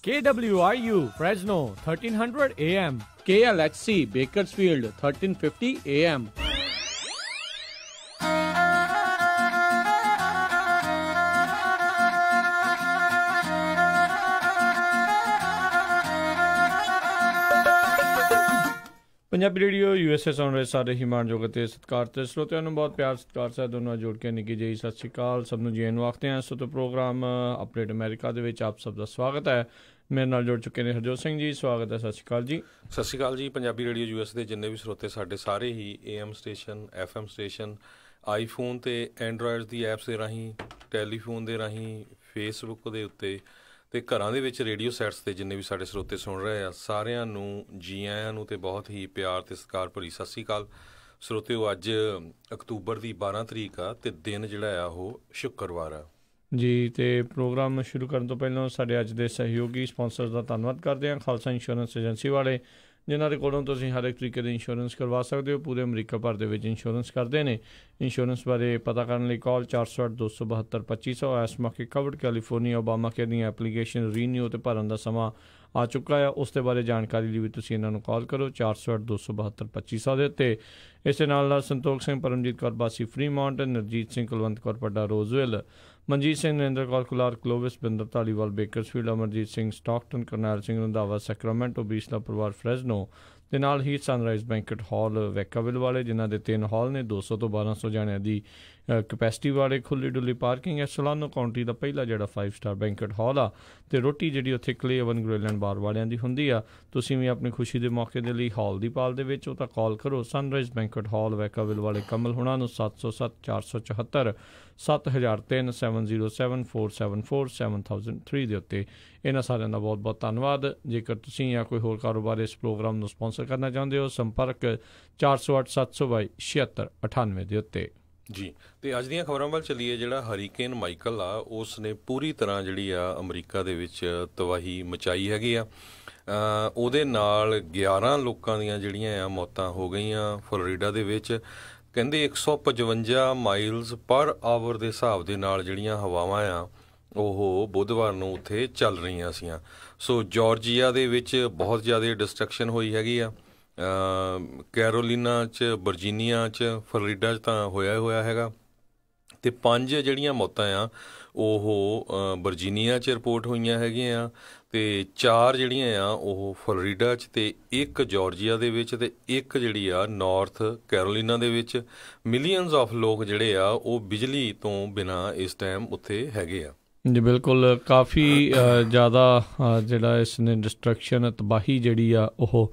KWRU Fresno 1300 AM, KLHC Bakersfield 1350 AM. Punjabi radio USA ਸੁਣ ਰਹੇ ਸਾਰੇ ਹੀ ਮਾਣਯੋਗ ਅਤੇ ਸਤਿਕਾਰਯੋਗ ਸਰੋਤਿਆਂ ਨੂੰ ਬਹੁਤ ਪਿਆਰ ਸਤਿਕਾਰ ਸਾਹਿਬ ਦੋਨੋਂ ਜੋੜ ਕੇ ਨਿੱਕੀ ਜਿਹੀ ਸਤਿ ਸ਼੍ਰੀ ਅਕਾਲ ਸਭ ਨੂੰ ਜੀ ਨੂੰ ਆਖਦੇ ਹਾਂ। ਸੋ ਤੋਂ ਪ੍ਰੋਗਰਾਮ ਅਪਡੇਟ ਅਮਰੀਕਾ ਦੇ ਵਿੱਚ ਆਪ ਸਭ ਦਾ ਸਵਾਗਤ ਹੈ। ਮੇਰੇ ਨਾਲ ਜੁੜ ਚੁੱਕੇ ਨੇ ਹਰਜੋਤ ਸਿੰਘ ਜੀ, ਸਵਾਗਤ ਹੈ। ਸਤਿ ਸ਼੍ਰੀ ਅਕਾਲ ਜੀ। ਸਤਿ ਸ਼੍ਰੀ ਅਕਾਲ ਜੀ। ਪੰਜਾਬੀ ਰੇਡੀਓ US ਦੇ ਜਿੰਨੇ ਵੀ ਸਰੋਤੇ ਸਾਡੇ ਸਾਰੇ ਹੀ AM station, FM station, iPhone ਅਤੇ ਐਂਡਰੋਇਡ ਦੀ ਐਪਸ ਦੇ ਰਾਹੀਂ, ਟੈਲੀਫੋਨ ਦੇ ਰਾਹੀਂ, ਫੇਸਬੁੱਕ ਦੇ ਉੱਤੇ ਅਤੇ ਘਰਾਂ ਦੇ ਵਿੱਚ ਰੇਡੀਓ ਸੈਟਸ 'ਤੇ ਜਿੰਨੇ ਵੀ ਸਾਡੇ ਸਰੋਤੇ ਸੁਣ ਰਹੇ ਆ ਸਾਰਿਆਂ ਨੂੰ ਜੀ ਆਇਆਂ ਨੂੰ ਅਤੇ ਬਹੁਤ ਹੀ ਪਿਆਰ ਅਤੇ ਸਤਿਕਾਰ ਭਰੀ ਸਤਿ ਸ਼੍ਰੀ ਅਕਾਲ। ਸਰੋਤਿਓ, ਅੱਜ ਅਕਤੂਬਰ ਦੀ 12 ਤਰੀਕ ਆ ਅਤੇ ਦਿਨ ਜਿਹੜਾ ਆ ਉਹ ਸ਼ੁੱਕਰਵਾਰ ਆ ਜੀ। ਅਤੇ ਪ੍ਰੋਗਰਾਮ ਸ਼ੁਰੂ ਕਰਨ ਤੋਂ ਪਹਿਲਾਂ ਸਾਡੇ ਅੱਜ ਦੇ ਸਹਿਯੋਗੀ ਸਪਾਂਸਰਸ ਦਾ ਧੰਨਵਾਦ ਕਰਦੇ ਹਾਂ। ਖਾਲਸਾ ਇੰਸ਼ੋਰੈਂਸ ਏਜੰਸੀ ਵਾਲੇ, ਜਿਨ੍ਹਾਂ ਦੇ ਕੋਲੋਂ ਤੁਸੀਂ ਹਰ ਇੱਕ ਤਰੀਕੇ ਦੇ ਇੰਸ਼ੋਰੈਂਸ ਕਰਵਾ ਸਕਦੇ ਹੋ। ਪੂਰੇ ਅਮਰੀਕਾ ਭਰ ਦੇ ਵਿੱਚ ਇੰਸ਼ੋਰੈਂਸ ਕਰਦੇ ਨੇ। ਇੰਸ਼ੋਰੈਂਸ ਬਾਰੇ ਪਤਾ ਕਰਨ ਲਈ ਕਾਲ 408-272-2500। ਇਸ ਮੌਕੇ ਕਵਰਡ ਕੈਲੀਫੋਰਨੀਆ ਓਬਾਮਾ ਕੇਅਰ ਦੀਆਂ ਐਪਲੀਕੇਸ਼ਨ ਰੀਨਿਊ ਅਤੇ ਭਰਨ ਦਾ ਸਮਾਂ ਆ ਚੁੱਕਾ ਆ। ਉਸ ਦੇ ਬਾਰੇ ਜਾਣਕਾਰੀ ਲਈ ਵੀ ਤੁਸੀਂ ਇਹਨਾਂ ਨੂੰ ਕਾਲ ਕਰੋ 408-272-2500 ਦੇ ਉੱਤੇ। ਇਸੇ ਨਾਲ Santokh Singh, Paramjit Kaur Basi Fremont, Narjit Singh Kulwant Kaur Padda Roseville, Manjit Singh, Narinder Kaur Kular Clovis, Binder Dhaliwal Bakersfield, Amarjit Singh Stockton, Karnail Singh Randhawa Sacramento, Bisla ਪਰਿਵਾਰ ਫਰੈਜ਼ਨੋ ਦੇ ਨਾਲ ਹੀ ਸਨਰਾਈਜ਼ ਬੈਂਕਟ ਹਾਲ ਵੈਕਾਵਿਲ ਵਾਲੇ, ਜਿਨ੍ਹਾਂ ਦੇ 3 ਹਾਲ ਨੇ, 200 ਤੋਂ 1200 ਜਾਣਿਆਂ ਦੀ ਕਪੈਸਿਟੀ ਵਾਲੇ, ਖੁੱਲ੍ਹੀ ਡੁੱਲੀ ਪਾਰਕਿੰਗ ਹੈ। ਸੋਲਾਨੋ ਕਾਉਂਟੀ ਦਾ ਪਹਿਲਾ ਜਿਹੜਾ 5 ਸਟਾਰ ਬੈਂਕਟ ਹਾਲ ਆ ਅਤੇ ਰੋਟੀ ਜਿਹੜੀ ਉੱਥੇ ਕਲੇ ਓਵਨ ਗ੍ਰਿਲ ਐਂਡ ਬਾਰ ਵਾਲਿਆਂ ਦੀ ਹੁੰਦੀ ਆ। ਤੁਸੀਂ ਵੀ ਆਪਣੀ ਖੁਸ਼ੀ ਦੇ ਮੌਕੇ ਦੇ ਲਈ ਹਾਲ ਦੀ ਪਾਲ ਦੇ ਵਿੱਚ ਉਹ ਤਾਂ ਕਾਲ ਕਰੋ ਸਨਰਾਈਜ਼ ਬੈਂਕਟ ਹਾਲ ਵੈਕਾਵਿਲ ਵਾਲੇ ਕਮਲ ਹੁਣਾਂ ਨੂੰ 707-474 7003 707-474-7003 ਦੇ ਉੱਤੇ। ਇਹਨਾਂ ਸਾਰਿਆਂ ਦਾ ਬਹੁਤ ਬਹੁਤ ਧੰਨਵਾਦ। ਜੇਕਰ ਤੁਸੀਂ ਜਾਂ ਕੋਈ ਹੋਰ ਕਾਰੋਬਾਰ ਇਸ ਪ੍ਰੋਗਰਾਮ ਨੂੰ ਸਪਾਂਸਰ ਕਰਨਾ ਚਾਹੁੰਦੇ ਹੋ, ਸੰਪਰਕ 408-722-7698 ਦੇ ਉੱਤੇ ਜੀ। ਅਤੇ ਅੱਜ ਦੀਆਂ ਖਬਰਾਂ ਵੱਲ ਚੱਲੀਏ। ਜਿਹੜਾ ਹਰੀਕੇਨ ਮਾਈਕਲ ਆ ਉਸ ਨੇ ਪੂਰੀ ਤਰ੍ਹਾਂ ਜਿਹੜੀ ਆ ਅਮਰੀਕਾ ਦੇ ਵਿੱਚ ਤਬਾਹੀ ਮਚਾਈ ਹੈਗੀ ਆ। ਉਹਦੇ ਨਾਲ 11 ਲੋਕਾਂ ਦੀਆਂ ਜਿਹੜੀਆਂ ਆ ਮੌਤਾਂ ਹੋ ਗਈਆਂ ਫਲੋਰੀਡਾ ਦੇ ਵਿੱਚ। ਕਹਿੰਦੇ 155 ਮਾਈਲਸ ਪਰ ਆਵਰ ਦੇ ਹਿਸਾਬ ਦੇ ਨਾਲ ਜਿਹੜੀਆਂ ਹਵਾਵਾਂ ਆ ਉਹ ਬੁੱਧਵਾਰ ਨੂੰ ਉੱਥੇ ਚੱਲ ਰਹੀਆਂ ਸੀਆਂ। ਸੋ ਜਾਰਜੀਆ ਦੇ ਵਿੱਚ ਬਹੁਤ ਜ਼ਿਆਦਾ ਡਿਸਟਰਕਸ਼ਨ ਹੋਈ ਹੈਗੀ ਆ। ਕੈਰੋਲੀਨਾ 'ਚ, ਵਰਜੀਨੀਆ 'ਚ, ਫਲੋਰੀਡਾ 'ਚ ਤਾਂ ਹੋਇਆ ਹੈਗਾ। ਅਤੇ 5 ਜਿਹੜੀਆਂ ਮੌਤਾਂ ਆ ਉਹ ਵਰਜੀਨੀਆ 'ਚ ਰਿਪੋਰਟ ਹੋਈਆਂ ਹੈਗੀਆਂ ਅਤੇ 4 ਜਿਹੜੀਆਂ ਆ ਉਹ ਫਲੋਰੀਡਾ 'ਚ ਅਤੇ 1 ਜਾਰਜੀਆ ਦੇ ਵਿੱਚ ਅਤੇ 1 ਜਿਹੜੀ ਆ ਨਾਰਥ ਕੈਰੋਲੀਨਾ ਦੇ ਵਿੱਚ। ਮਿਲੀਅਨਸ ਆਫ ਲੋਕ ਜਿਹੜੇ ਆ ਉਹ ਬਿਜਲੀ ਤੋਂ ਬਿਨਾਂ ਇਸ ਟਾਈਮ ਉੱਥੇ ਹੈਗੇ ਆ। ਜੀ ਬਿਲਕੁਲ, ਕਾਫੀ ਜ਼ਿਆਦਾ ਜਿਹੜਾ ਇਸ ਨੇ ਡਿਸਟਰਕਸ਼ਨ ਤਬਾਹੀ ਜਿਹੜੀ ਆ ਉਹ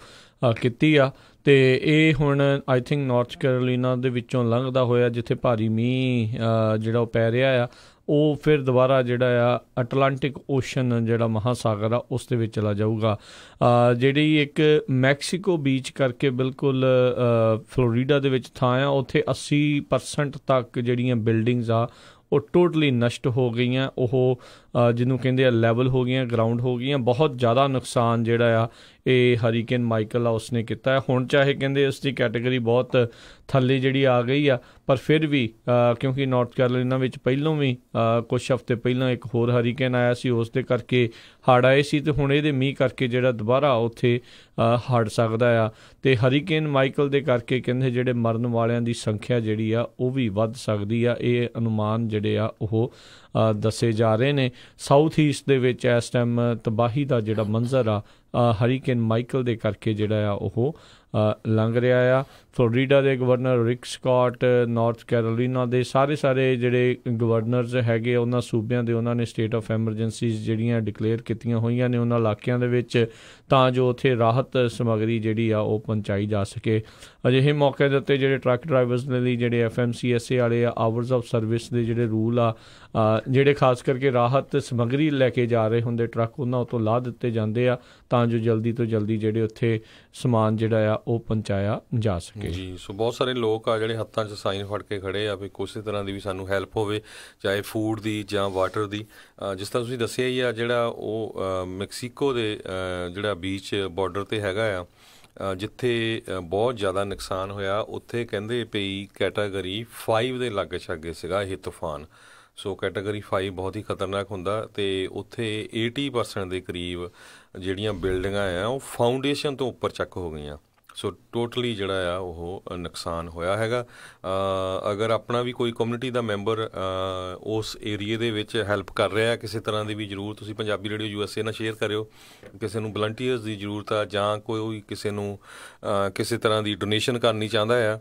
ਕੀਤੀ ਆ। ਅਤੇ ਇਹ ਹੁਣ ਆਈ ਥਿੰਕ ਨਾਰਥ ਕੈਰੋਲੀਨਾ ਦੇ ਵਿੱਚੋਂ ਲੰਘਦਾ ਹੋਇਆ ਜਿੱਥੇ ਭਾਰੀ ਮੀਂਹ ਜਿਹੜਾ ਉਹ ਪੈ ਰਿਹਾ ਆ, ਉਹ ਫਿਰ ਦੁਬਾਰਾ ਜਿਹੜਾ ਆ ਅਟਲਾਂਟਿਕ ਓਸ਼ਨ ਜਿਹੜਾ ਮਹਾਸਾਗਰ ਆ ਉਸ ਦੇ ਵਿੱਚ ਚਲਾ ਜਾਊਗਾ। ਜਿਹੜੀ ਇੱਕ ਮੈਕਸੀਕੋ ਬੀਚ ਕਰਕੇ ਬਿਲਕੁਲ ਫਲੋਰੀਡਾ ਦੇ ਵਿੱਚ ਥਾਂ ਆ, ਉੱਥੇ 80% ਤੱਕ ਜਿਹੜੀਆਂ ਬਿਲਡਿੰਗਸ ਆ ਉਹ ਟੋਟਲੀ ਨਸ਼ਟ ਹੋ ਗਈਆਂ। ਉਹ ਜਿਹਨੂੰ ਕਹਿੰਦੇ ਆ ਲੈਵਲ ਹੋ ਗਈਆਂ, ਗਰਾਊਂਡ ਹੋ ਗਈਆਂ। ਬਹੁਤ ਜ਼ਿਆਦਾ ਨੁਕਸਾਨ ਜਿਹੜਾ ਆ ਇਹ ਹਰੀਕੇਨ ਮਾਈਕਲ ਆ ਉਸਨੇ ਕੀਤਾ ਹੈ। ਹੁਣ ਚਾਹੇ ਕਹਿੰਦੇ ਉਸ ਦੀ ਕੈਟੇਗਰੀ ਬਹੁਤ ਥੱਲੇ ਜਿਹੜੀ ਆ ਗਈ ਆ, ਪਰ ਫਿਰ ਵੀ ਕਿਉਂਕਿ ਨਾਰਥ ਕੈਰੋਲੀਨਾ ਵਿੱਚ ਪਹਿਲੋਂ ਵੀ ਕੁਛ ਹਫ਼ਤੇ ਪਹਿਲਾਂ ਇੱਕ ਹੋਰ ਹਰੀਕੇਨ ਆਇਆ ਸੀ, ਉਸ ਦੇ ਕਰਕੇ ਹੜ੍ਹ ਆਏ ਸੀ ਅਤੇ ਹੁਣ ਇਹਦੇ ਮੀਂਹ ਕਰਕੇ ਜਿਹੜਾ ਦੁਬਾਰਾ ਉੱਥੇ ਹੜ੍ਹ ਸਕਦਾ ਆ। ਅਤੇ ਹਰੀਕੇਨ ਮਾਈਕਲ ਦੇ ਕਰਕੇ ਕਹਿੰਦੇ ਜਿਹੜੇ ਮਰਨ ਵਾਲਿਆਂ ਦੀ ਸੰਖਿਆ ਜਿਹੜੀ ਆ ਉਹ ਵੀ ਵੱਧ ਸਕਦੀ ਆ। ਇਹ ਅਨੁਮਾਨ ਜਿਹੜੇ ਆ ਉਹ ਦੱਸੇ ਜਾ ਰਹੇ ਨੇ। ਸਾਊਥ ਈਸਟ ਦੇ ਵਿੱਚ ਇਸ ਟਾਈਮ ਤਬਾਹੀ ਦਾ ਜਿਹੜਾ ਮੰਜ਼ਰ ਆ ਹਰੀਕੇਨ ਮਾਈਕਲ ਦੇ ਕਰਕੇ ਜਿਹੜਾ ਆ ਉਹ ਲੰਘ ਰਿਹਾ ਆ। ਫਲੋਰੀਡਾ ਦੇ ਗਵਰਨਰ ਰਿਕ ਸਕਾਟ, ਨਾਰਥ ਕੈਰੋਲੀਨਾ ਦੇ ਸਾਰੇ ਜਿਹੜੇ ਗਵਰਨਰਸ ਹੈਗੇ ਉਹਨਾਂ ਸੂਬਿਆਂ ਦੇ, ਉਹਨਾਂ ਨੇ ਸਟੇਟ ਆਫ ਐਮਰਜੈਂਸੀਜ਼ ਜਿਹੜੀਆਂ ਡਿਕਲੇਅਰ ਕੀਤੀਆਂ ਹੋਈਆਂ ਨੇ ਉਹਨਾਂ ਇਲਾਕਿਆਂ ਦੇ ਵਿੱਚ, ਤਾਂ ਜੋ ਉੱਥੇ ਰਾਹਤ ਸਮੱਗਰੀ ਜਿਹੜੀ ਆ ਉਹ ਪਹੁੰਚਾਈ ਜਾ ਸਕੇ। ਅਜਿਹੇ ਮੌਕੇ ਦੇ ਉੱਤੇ ਜਿਹੜੇ ਟਰੱਕ ਡਰਾਈਵਰਸ ਦੇ ਲਈ ਜਿਹੜੇ FMCSA ਵਾਲੇ ਆ, ਆਵਰਸ ਆਫ ਸਰਵਿਸ ਦੇ ਜਿਹੜੇ ਰੂਲ ਆ, ਜਿਹੜੇ ਖਾਸ ਕਰਕੇ ਰਾਹਤ ਸਮੱਗਰੀ ਲੈ ਕੇ ਜਾ ਰਹੇ ਹੁੰਦੇ ਟਰੱਕ, ਉਹਨਾਂ ਉੱਤੋਂ ਲਾਹ ਦਿੱਤੇ ਜਾਂਦੇ ਆ ਤਾਂ ਜੋ ਜਲਦੀ ਤੋਂ ਜਲਦੀ ਜਿਹੜੇ ਉੱਥੇ ਸਮਾਨ ਜਿਹੜਾ ਆ ਉਹ ਪਹੁੰਚਾਇਆ ਜਾ ਸਕੇ ਜੀ। ਸੋ ਬਹੁਤ ਸਾਰੇ ਲੋਕ ਆ ਜਿਹੜੇ ਹੱਥਾਂ 'ਚ ਸਾਈਨ ਫੜ ਕੇ ਖੜ੍ਹੇ ਆ ਵੀ ਕਿਸੇ ਤਰ੍ਹਾਂ ਦੀ ਵੀ ਸਾਨੂੰ ਹੈਲਪ ਹੋਵੇ, ਚਾਹੇ ਫੂਡ ਦੀ ਜਾਂ ਵਾਟਰ ਦੀ। ਜਿਸ ਤਰ੍ਹਾਂ ਤੁਸੀਂ ਦੱਸਿਆ ਹੀ ਆ, ਜਿਹੜਾ ਉਹ ਮੈਕਸੀਕੋ ਦੇ ਜਿਹੜਾ ਬੀਚ ਬਾਰਡਰ 'ਤੇ ਹੈਗਾ ਆ, ਜਿੱਥੇ ਬਹੁਤ ਜ਼ਿਆਦਾ ਨੁਕਸਾਨ ਹੋਇਆ, ਉੱਥੇ ਕਹਿੰਦੇ ਪਈ ਕੈਟਾਗਰੀ 5 ਦੇ ਲਾਗੇ ਛਾਗੇ ਸੀਗਾ ਇਹ ਤੂਫਾਨ। ਸੋ ਕੈਟਾਗਰੀ 5 ਬਹੁਤ ਹੀ ਖਤਰਨਾਕ ਹੁੰਦਾ ਅਤੇ ਉੱਥੇ 80% ਦੇ ਕਰੀਬ ਜਿਹੜੀਆਂ ਬਿਲਡਿੰਗਾਂ ਆ ਉਹ ਫਾਊਂਡੇਸ਼ਨ ਤੋਂ ਉੱਪਰ ਚੱਕ ਹੋ ਗਈਆਂ। ਸੋ ਟੋਟਲੀ ਜਿਹੜਾ ਆ ਉਹ ਨੁਕਸਾਨ ਹੋਇਆ ਹੈਗਾ। ਅਗਰ ਆਪਣਾ ਵੀ ਕੋਈ ਕਮਿਊਨਿਟੀ ਦਾ ਮੈਂਬਰ ਉਸ ਏਰੀਏ ਦੇ ਵਿੱਚ ਹੈਲਪ ਕਰ ਰਿਹਾ ਕਿਸੇ ਤਰ੍ਹਾਂ ਦੀ ਵੀ, ਜ਼ਰੂਰ ਤੁਸੀਂ ਪੰਜਾਬੀ ਰੇਡੀਓ USA ਨਾਲ ਸ਼ੇਅਰ ਕਰਿਓ। ਕਿਸੇ ਨੂੰ ਵਲੰਟੀਅਰਸ ਦੀ ਜ਼ਰੂਰਤ ਆ ਜਾਂ ਕੋਈ ਕਿਸੇ ਨੂੰ ਕਿਸੇ ਤਰ੍ਹਾਂ ਦੀ ਡੋਨੇਸ਼ਨ ਕਰਨੀ ਚਾਹੁੰਦਾ ਆ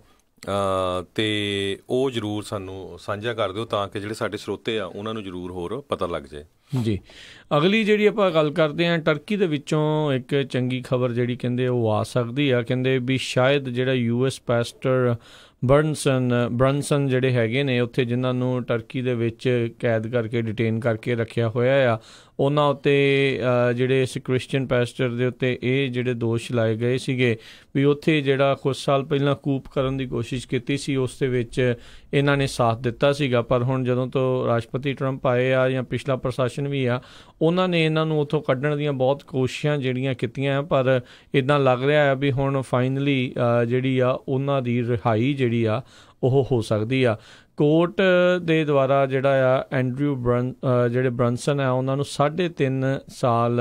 ਅਤੇ ਉਹ ਜ਼ਰੂਰ ਸਾਨੂੰ ਸਾਂਝਾ ਕਰ ਦਿਓ ਤਾਂ ਕਿ ਜਿਹੜੇ ਸਾਡੇ ਸਰੋਤੇ ਆ ਉਹਨਾਂ ਨੂੰ ਜ਼ਰੂਰ ਹੋਰ ਪਤਾ ਲੱਗ ਜਾਏ। ਜੀ, ਅਗਲੀ ਜਿਹੜੀ ਆਪਾਂ ਗੱਲ ਕਰਦੇ ਹਾਂ, ਟਰਕੀ ਦੇ ਵਿੱਚੋਂ ਇੱਕ ਚੰਗੀ ਖਬਰ ਜਿਹੜੀ ਕਹਿੰਦੇ ਉਹ ਆ ਸਕਦੀ ਆ। ਕਹਿੰਦੇ ਵੀ ਸ਼ਾਇਦ ਜਿਹੜਾ US ਪੈਸਟਰ ਬਰਨਸਨ ਜਿਹੜੇ ਹੈਗੇ ਨੇ ਉੱਥੇ, ਜਿਨ੍ਹਾਂ ਨੂੰ ਟਰਕੀ ਦੇ ਵਿੱਚ ਕੈਦ ਕਰਕੇ ਡਿਟੇਨ ਕਰਕੇ ਰੱਖਿਆ ਹੋਇਆ ਆ, ਉਹਨਾਂ ਉੱਤੇ ਜਿਹੜੇ ਇਸ ਕ੍ਰਿਸਚੀਅਨ ਪੈਸਟਰ ਦੇ ਉੱਤੇ ਇਹ ਜਿਹੜੇ ਦੋਸ਼ ਲਾਏ ਗਏ ਸੀਗੇ ਵੀ ਉੱਥੇ ਜਿਹੜਾ ਕੁਛ ਸਾਲ ਪਹਿਲਾਂ ਕੂਪ ਕਰਨ ਦੀ ਕੋਸ਼ਿਸ਼ ਕੀਤੀ ਸੀ, ਉਸ ਦੇ ਵਿੱਚ ਇਹਨਾਂ ਨੇ ਸਾਥ ਦਿੱਤਾ ਸੀਗਾ। ਪਰ ਹੁਣ ਜਦੋਂ ਤੋਂ ਰਾਸ਼ਟਰਪਤੀ ਟਰੰਪ ਆਏ ਆ ਜਾਂ ਪਿਛਲਾ ਪ੍ਰਸ਼ਾਸਨ ਵੀ ਆ, ਉਹਨਾਂ ਨੇ ਇਹਨਾਂ ਨੂੰ ਉੱਥੋਂ ਕੱਢਣ ਦੀਆਂ ਬਹੁਤ ਕੋਸ਼ਿਸ਼ਾਂ ਜਿਹੜੀਆਂ ਕੀਤੀਆਂ, ਪਰ ਇੱਦਾਂ ਲੱਗ ਰਿਹਾ ਆ ਵੀ ਹੁਣ ਫਾਈਨਲੀ ਜਿਹੜੀ ਆ ਉਹਨਾਂ ਦੀ ਰਿਹਾਈ ਜਿਹੜੀ ਆ ਉਹ ਹੋ ਸਕਦੀ ਆ। ਕੋਰਟ ਦੇ ਦੁਆਰਾ ਜਿਹੜਾ ਆ ਐਂਡਰਿਊ ਜਿਹੜੇ ਬਰਨਸਨ ਆ ਉਹਨਾਂ ਨੂੰ 3.5 ਸਾਲ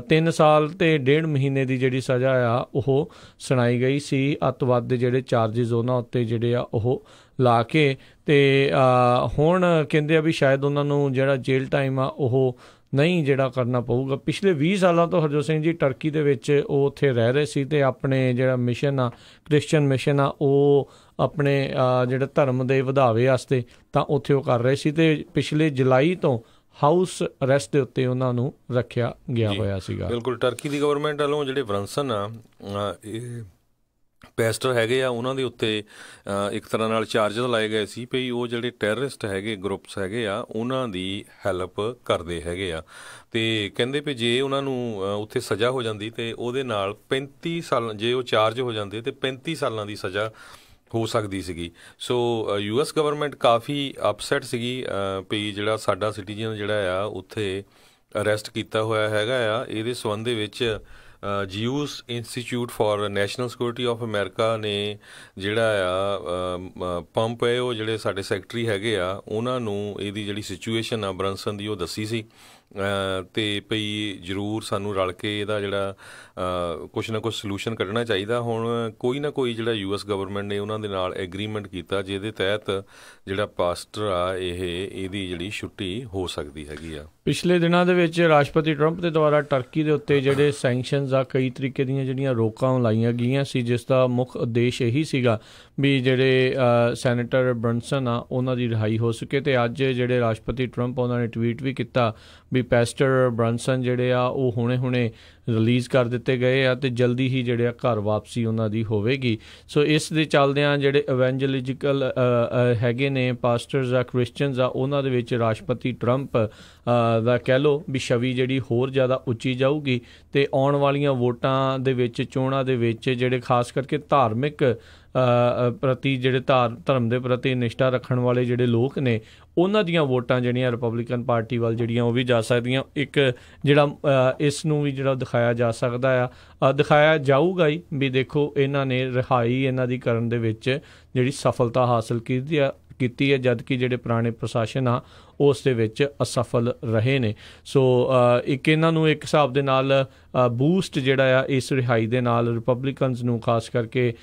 3 ਸਾਲ ਅਤੇ 1.5 ਮਹੀਨੇ ਦੀ ਜਿਹੜੀ ਸਜ਼ਾ ਆ ਉਹ ਸੁਣਾਈ ਗਈ ਸੀ। ਅੱਤਵਾਦ ਦੇ ਜਿਹੜੇ ਚਾਰਜਿਸ ਉਹਨਾਂ ਉੱਤੇ ਜਿਹੜੇ ਆ ਉਹ ਲਾ ਕੇ, ਅਤੇ ਹੁਣ ਕਹਿੰਦੇ ਆ ਵੀ ਸ਼ਾਇਦ ਉਹਨਾਂ ਨੂੰ ਜਿਹੜਾ ਜੇਲ੍ਹ ਟਾਈਮ ਆ ਉਹ ਨਹੀਂ ਜਿਹੜਾ ਕਰਨਾ ਪਊਗਾ। ਪਿਛਲੇ 20 ਸਾਲਾਂ ਤੋਂ ਹਰਜੋਤ ਸਿੰਘ ਜੀ ਟਰਕੀ ਦੇ ਵਿੱਚ ਉਹ ਉੱਥੇ ਰਹਿ ਰਹੇ ਸੀ ਅਤੇ ਆਪਣੇ ਜਿਹੜਾ ਮਿਸ਼ਨ ਆ, ਕ੍ਰਿਸਚਨ ਮਿਸ਼ਨ ਆ, ਉਹ ਆਪਣੇ ਜਿਹੜਾ ਧਰਮ ਦੇ ਵਧਾਵੇ ਵਾਸਤੇ ਤਾਂ ਉੱਥੇ ਉਹ ਕਰ ਰਹੇ ਸੀ, ਅਤੇ ਪਿਛਲੇ ਜੁਲਾਈ ਤੋਂ ਹਾਊਸ ਅਰੈਸਟ ਦੇ ਉੱਤੇ ਉਹਨਾਂ ਨੂੰ ਰੱਖਿਆ ਗਿਆ ਹੋਇਆ ਸੀਗਾ। ਬਿਲਕੁਲ, ਟਰਕੀ ਦੀ ਗਵਰਨਮੈਂਟ ਵੱਲੋਂ ਜਿਹੜੇ ਬਰਨਸਨ ਆ ਇਹ ਪੈਸਟਰ ਹੈਗੇ ਆ, ਉਹਨਾਂ ਦੇ ਉੱਤੇ ਇੱਕ ਤਰ੍ਹਾਂ ਨਾਲ ਚਾਰਜਸ ਲਾਏ ਗਏ ਸੀ ਵੀ ਉਹ ਜਿਹੜੇ ਟੈਰਰਿਸਟ ਹੈਗੇ ਗਰੁੱਪਸ ਹੈਗੇ ਆ ਉਹਨਾਂ ਦੀ ਹੈਲਪ ਕਰਦੇ ਹੈਗੇ ਆ। ਅਤੇ ਕਹਿੰਦੇ ਵੀ ਜੇ ਉਹਨਾਂ ਨੂੰ ਉੱਥੇ ਸਜ਼ਾ ਹੋ ਜਾਂਦੀ ਅਤੇ ਉਹਦੇ ਨਾਲ 35 ਸਾਲ, ਜੇ ਉਹ ਚਾਰਜ ਹੋ ਜਾਂਦੇ ਅਤੇ 35 ਸਾਲਾਂ ਦੀ ਸਜ਼ਾ ਹੋ ਸਕਦੀ ਸੀਗੀ। ਸੋ US ਗਵਰਨਮੈਂਟ ਕਾਫੀ ਅਪਸੈਟ ਸੀਗੀ ਵੀ ਜਿਹੜਾ ਸਾਡਾ ਸਿਟੀਜ਼ਨ ਜਿਹੜਾ ਆ ਉੱਥੇ ਅਰੈਸਟ ਕੀਤਾ ਹੋਇਆ ਹੈਗਾ ਆ। ਇਹਦੇ ਸੰਬੰਧ ਦੇ ਵਿੱਚ Jewish institute for national security of America ਨੇ ਜਿਹੜਾ ਆ ਪੰਪੇਓ ਜਿਹੜੇ ਸਾਡੇ ਸੈਕਟਰੀ ਹੈਗੇ ਆ ਉਹਨਾਂ ਨੂੰ ਇਹਦੀ ਜਿਹੜੀ ਸਿਚੁਏਸ਼ਨ ਆ ਬਰਨਸਨ ਦੀ ਉਹ ਦੱਸੀ ਸੀ ਅਤੇ ਭਈ ਜ਼ਰੂਰ ਸਾਨੂੰ ਰਲ ਕੇ ਇਹਦਾ ਜਿਹੜਾ ਕੁਛ ਨਾ ਕੁਛ ਸਲਿਊਸ਼ਨ ਕੱਢਣਾ ਚਾਹੀਦਾ। ਹੁਣ ਕੋਈ ਨਾ ਕੋਈ ਜਿਹੜਾ US ਗਵਰਨਮੈਂਟ ਨੇ ਉਹਨਾਂ ਦੇ ਨਾਲ ਐਗਰੀਮੈਂਟ ਕੀਤਾ ਜਿਹਦੇ ਤਹਿਤ ਜਿਹੜਾ ਪਾਸਟਰ ਆ ਇਹਦੀ ਜਿਹੜੀ ਛੁੱਟੀ ਹੋ ਸਕਦੀ ਹੈਗੀ ਆ। ਪਿਛਲੇ ਦਿਨਾਂ ਦੇ ਵਿੱਚ ਰਾਸ਼ਟਰਪਤੀ ਟਰੰਪ ਦੇ ਦੁਆਰਾ ਟਰਕੀ ਦੇ ਉੱਤੇ ਜਿਹੜੇ ਸੈਂਕਸ਼ਨਸ ਆ, ਕਈ ਤਰੀਕੇ ਦੀਆਂ ਜਿਹੜੀਆਂ ਰੋਕਾਂ ਲਾਈਆਂ ਗਈਆਂ ਸੀ, ਜਿਸ ਦਾ ਮੁੱਖ ਉਦੇਸ਼ ਇਹੀ ਸੀਗਾ ਵੀ ਜਿਹੜੇ ਸੈਨੇਟਰ ਬਰਨਸਨ ਆ ਉਹਨਾਂ ਦੀ ਰਿਹਾਈ ਹੋ ਸਕੇ। ਅਤੇ ਅੱਜ ਜਿਹੜੇ ਰਾਸ਼ਟਰਪਤੀ ਟਰੰਪ ਉਹਨਾਂ ਨੇ ਟਵੀਟ ਵੀ ਕੀਤਾ ਵੀ ਪੈਸਟਰ ਬਰਨਸਨ ਜਿਹੜੇ ਆ ਉਹ ਹੁਣੇ ਰਿਲੀਜ਼ ਕਰ ਦਿੱਤੇ ਗਏ ਆ ਅਤੇ ਜਲਦੀ ਹੀ ਜਿਹੜੇ ਆ ਘਰ ਵਾਪਸੀ ਉਹਨਾਂ ਦੀ ਹੋਵੇਗੀ। ਸੋ ਇਸ ਦੇ ਚੱਲਦਿਆਂ ਜਿਹੜੇ ਇਵੈਂਜਲਿਕਲ ਹੈਗੇ ਨੇ ਪਾਸਟਰਸ ਆ, ਕ੍ਰਿਸਚਨਸ ਆ, ਉਹਨਾਂ ਦੇ ਵਿੱਚ ਰਾਸ਼ਟਰਪਤੀ ਟਰੰਪ ਦਾ ਕਹਿ ਲਓ ਵੀ ਛਵੀ ਜਿਹੜੀ ਹੋਰ ਜ਼ਿਆਦਾ ਉੱਚੀ ਜਾਊਗੀ ਅਤੇ ਆਉਣ ਵਾਲੀਆਂ ਵੋਟਾਂ ਦੇ ਵਿੱਚ, ਚੋਣਾਂ ਦੇ ਵਿੱਚ ਜਿਹੜੇ ਖਾਸ ਕਰਕੇ ਧਾਰਮਿਕ ਪ੍ਰਤੀ ਜਿਹੜੇ ਧਰਮ ਦੇ ਪ੍ਰਤੀ ਨਿਸ਼ਠਾ ਰੱਖਣ ਵਾਲੇ ਜਿਹੜੇ ਲੋਕ ਨੇ ਉਹਨਾਂ ਦੀਆਂ ਵੋਟਾਂ ਜਿਹੜੀਆਂ ਰਿਪਬਲਿਕਨ ਪਾਰਟੀ ਵੱਲ ਜਿਹੜੀਆਂ ਉਹ ਵੀ ਜਾ ਸਕਦੀਆਂ। ਇੱਕ ਜਿਹੜਾ ਇਸ ਨੂੰ ਵੀ ਜਿਹੜਾ ਦਿਖਾਇਆ ਜਾ ਸਕਦਾ ਆ, ਦਿਖਾਇਆ ਜਾਊਗਾ ਹੀ ਵੀ ਦੇਖੋ ਇਹਨਾਂ ਨੇ ਰਿਹਾਈ ਇਹਨਾਂ ਦੀ ਕਰਨ ਦੇ ਵਿੱਚ ਜਿਹੜੀ ਸਫਲਤਾ ਹਾਸਲ ਕੀਤੀ ਹੈ, ਜਦ ਕਿ ਜਿਹੜੇ ਪੁਰਾਣੇ ਪ੍ਰਸ਼ਾਸਨ ਆ ਉਸ ਦੇ ਵਿੱਚ ਅਸਫਲ ਰਹੇ ਨੇ। ਸੋ ਇੱਕ ਇਹਨਾਂ ਨੂੰ ਇੱਕ ਹਿਸਾਬ ਦੇ ਨਾਲ ਬੂਸਟ ਜਿਹੜਾ ਆ ਇਸ ਰਿਹਾਈ ਦੇ ਨਾਲ ਰਿਪਬਲਿਕਨਸ ਨੂੰ, ਖਾਸ ਕਰਕੇ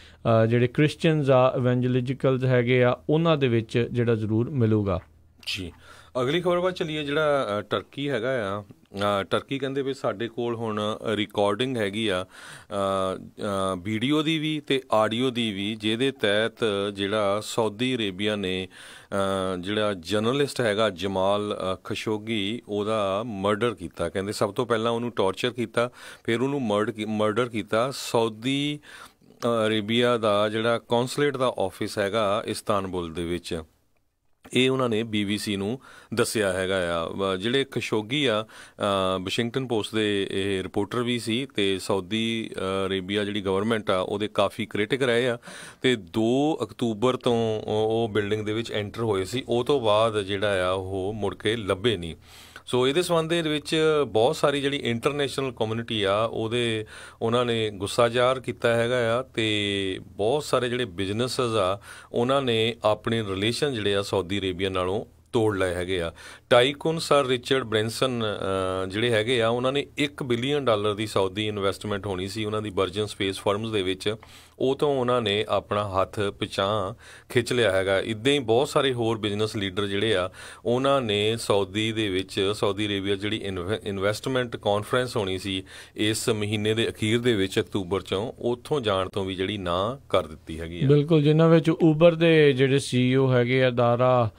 ਜਿਹੜੇ ਕ੍ਰਿਸਚਨਸ ਆ, ਇਵੈਂਜਲਿਕਲਸ ਹੈਗੇ ਆ, ਉਹਨਾਂ ਦੇ ਵਿੱਚ ਜਿਹੜਾ ਜ਼ਰੂਰ ਮਿਲੂਗਾ। ਜੀ, ਅਗਲੀ ਖਬਰ ਵੱਲ ਚੱਲੀਏ। ਜਿਹੜਾ ਟਰਕੀ ਹੈਗਾ ਆ, ਟਰਕੀ ਕਹਿੰਦੇ ਵੀ ਸਾਡੇ ਕੋਲ ਹੁਣ ਰਿਕਾਰਡਿੰਗ ਹੈਗੀ ਆ ਵੀਡੀਓ ਦੀ ਵੀ ਅਤੇ ਆਡੀਓ ਦੀ ਵੀ, ਜਿਹਦੇ ਤਹਿਤ ਜਿਹੜਾ ਸਾਊਦੀ ਅਰੇਬੀਆ ਨੇ ਜਿਹੜਾ ਜਰਨਲਿਸਟ ਹੈਗਾ ਜਮਾਲ ਖਸ਼ੋਗੀ ਉਹਦਾ ਮਰਡਰ ਕੀਤਾ। ਕਹਿੰਦੇ ਸਭ ਤੋਂ ਪਹਿਲਾਂ ਉਹਨੂੰ ਟੌਰਚਰ ਕੀਤਾ, ਫਿਰ ਉਹਨੂੰ ਮਰਡਰ ਕੀਤਾ। ਸਾਊਦੀ ਅਰੇਬੀਆ ਦਾ ਜਿਹੜਾ ਕੌਂਸਲੇਟ ਦਾ ਆਫਿਸ ਹੈਗਾ ਇਸਤਾਨਬੁਲ ਦੇ ਵਿੱਚ, ਇਹ ਉਹਨਾਂ ਨੇ BBC ਨੂੰ ਦੱਸਿਆ ਹੈਗਾ ਆ। ਜਿਹੜੇ ਖਸ਼ੋਗੀ ਆ ਵਾਸ਼ਿੰਗਟਨ ਪੋਸਟ ਦੇ ਇਹ ਰਿਪੋਰਟਰ ਵੀ ਸੀ ਅਤੇ ਸਾਊਦੀ ਅਰੇਬੀਆ ਜਿਹੜੀ ਗਵਰਨਮੈਂਟ ਆ ਉਹਦੇ ਕਾਫੀ ਕ੍ਰਿਟਿਕ ਰਹੇ ਆ ਅਤੇ 2 ਅਕਤੂਬਰ ਤੋਂ ਉਹ ਬਿਲਡਿੰਗ ਦੇ ਵਿੱਚ ਐਂਟਰ ਹੋਏ ਸੀ। ਉਹ ਤੋਂ ਬਾਅਦ ਜਿਹੜਾ ਆ ਉਹ ਮੁੜ ਕੇ ਲੱਭੇ ਨਹੀਂ। ਸੋ ਇਹਦੇ ਸੰਬੰਧ ਦੇ ਵਿੱਚ ਬਹੁਤ ਸਾਰੀ ਜਿਹੜੀ ਇੰਟਰਨੈਸ਼ਨਲ ਕਮਿਊਨਿਟੀ ਆ ਉਹਨਾਂ ਨੇ ਗੁੱਸਾ ਜ਼ਾਹਰ ਕੀਤਾ ਹੈਗਾ ਆ ਅਤੇ ਬਹੁਤ ਸਾਰੇ ਜਿਹੜੇ ਬਿਜ਼ਨੈਸਸ ਆ ਉਹਨਾਂ ਨੇ ਆਪਣੇ ਰਿਲੇਸ਼ਨ ਜਿਹੜੇ ਆ ਸਾਊਦੀ ਅਰੇਬੀਆ ਨਾਲੋਂ ਤੋੜ ਲਏ ਹੈਗੇ ਆ। ਟਾਈਕੂਨ ਸਰ ਰਿਚਰਡ ਬ੍ਰੈਂਸਨ ਜਿਹੜੇ ਹੈਗੇ ਆ ਉਹਨਾਂ ਨੇ $1 ਬਿਲੀਅਨ ਦੀ ਸਾਊਦੀ ਇਨਵੈਸਟਮੈਂਟ ਹੋਣੀ ਸੀ ਉਹਨਾਂ ਦੀ ਵਰਜਨ ਸਪੇਸ ਫਰਮਸ ਦੇ ਵਿੱਚ, ਉਹ ਤੋਂ ਉਹਨਾਂ ਨੇ ਆਪਣਾ ਹੱਥ ਪਿਛਾਂਹ ਖਿੱਚ ਲਿਆ ਹੈਗਾ। ਇੱਦਾਂ ਹੀ ਬਹੁਤ ਸਾਰੇ ਹੋਰ ਬਿਜ਼ਨਸ ਲੀਡਰ ਜਿਹੜੇ ਆ ਉਹਨਾਂ ਨੇ ਸਾਊਦੀ ਦੇ ਵਿੱਚ, ਸਾਊਦੀ ਅਰੇਬੀਆ ਜਿਹੜੀ ਇਨਵੈਸਟਮੈਂਟ ਕਾਨਫਰੰਸ ਹੋਣੀ ਸੀ ਇਸ ਮਹੀਨੇ ਦੇ ਅਖੀਰ ਦੇ ਵਿੱਚ ਅਕਤੂਬਰ 'ਚੋਂ, ਉੱਥੋਂ ਜਾਣ ਤੋਂ ਵੀ ਜਿਹੜੀ ਨਾ ਕਰ ਦਿੱਤੀ ਹੈਗੀ ਆ। ਬਿਲਕੁਲ, ਜਿਨ੍ਹਾਂ ਵਿੱਚ ਉਬਰ ਦੇ ਜਿਹੜੇ CEO ਹੈਗੇ ਆ ਦਾਰਾ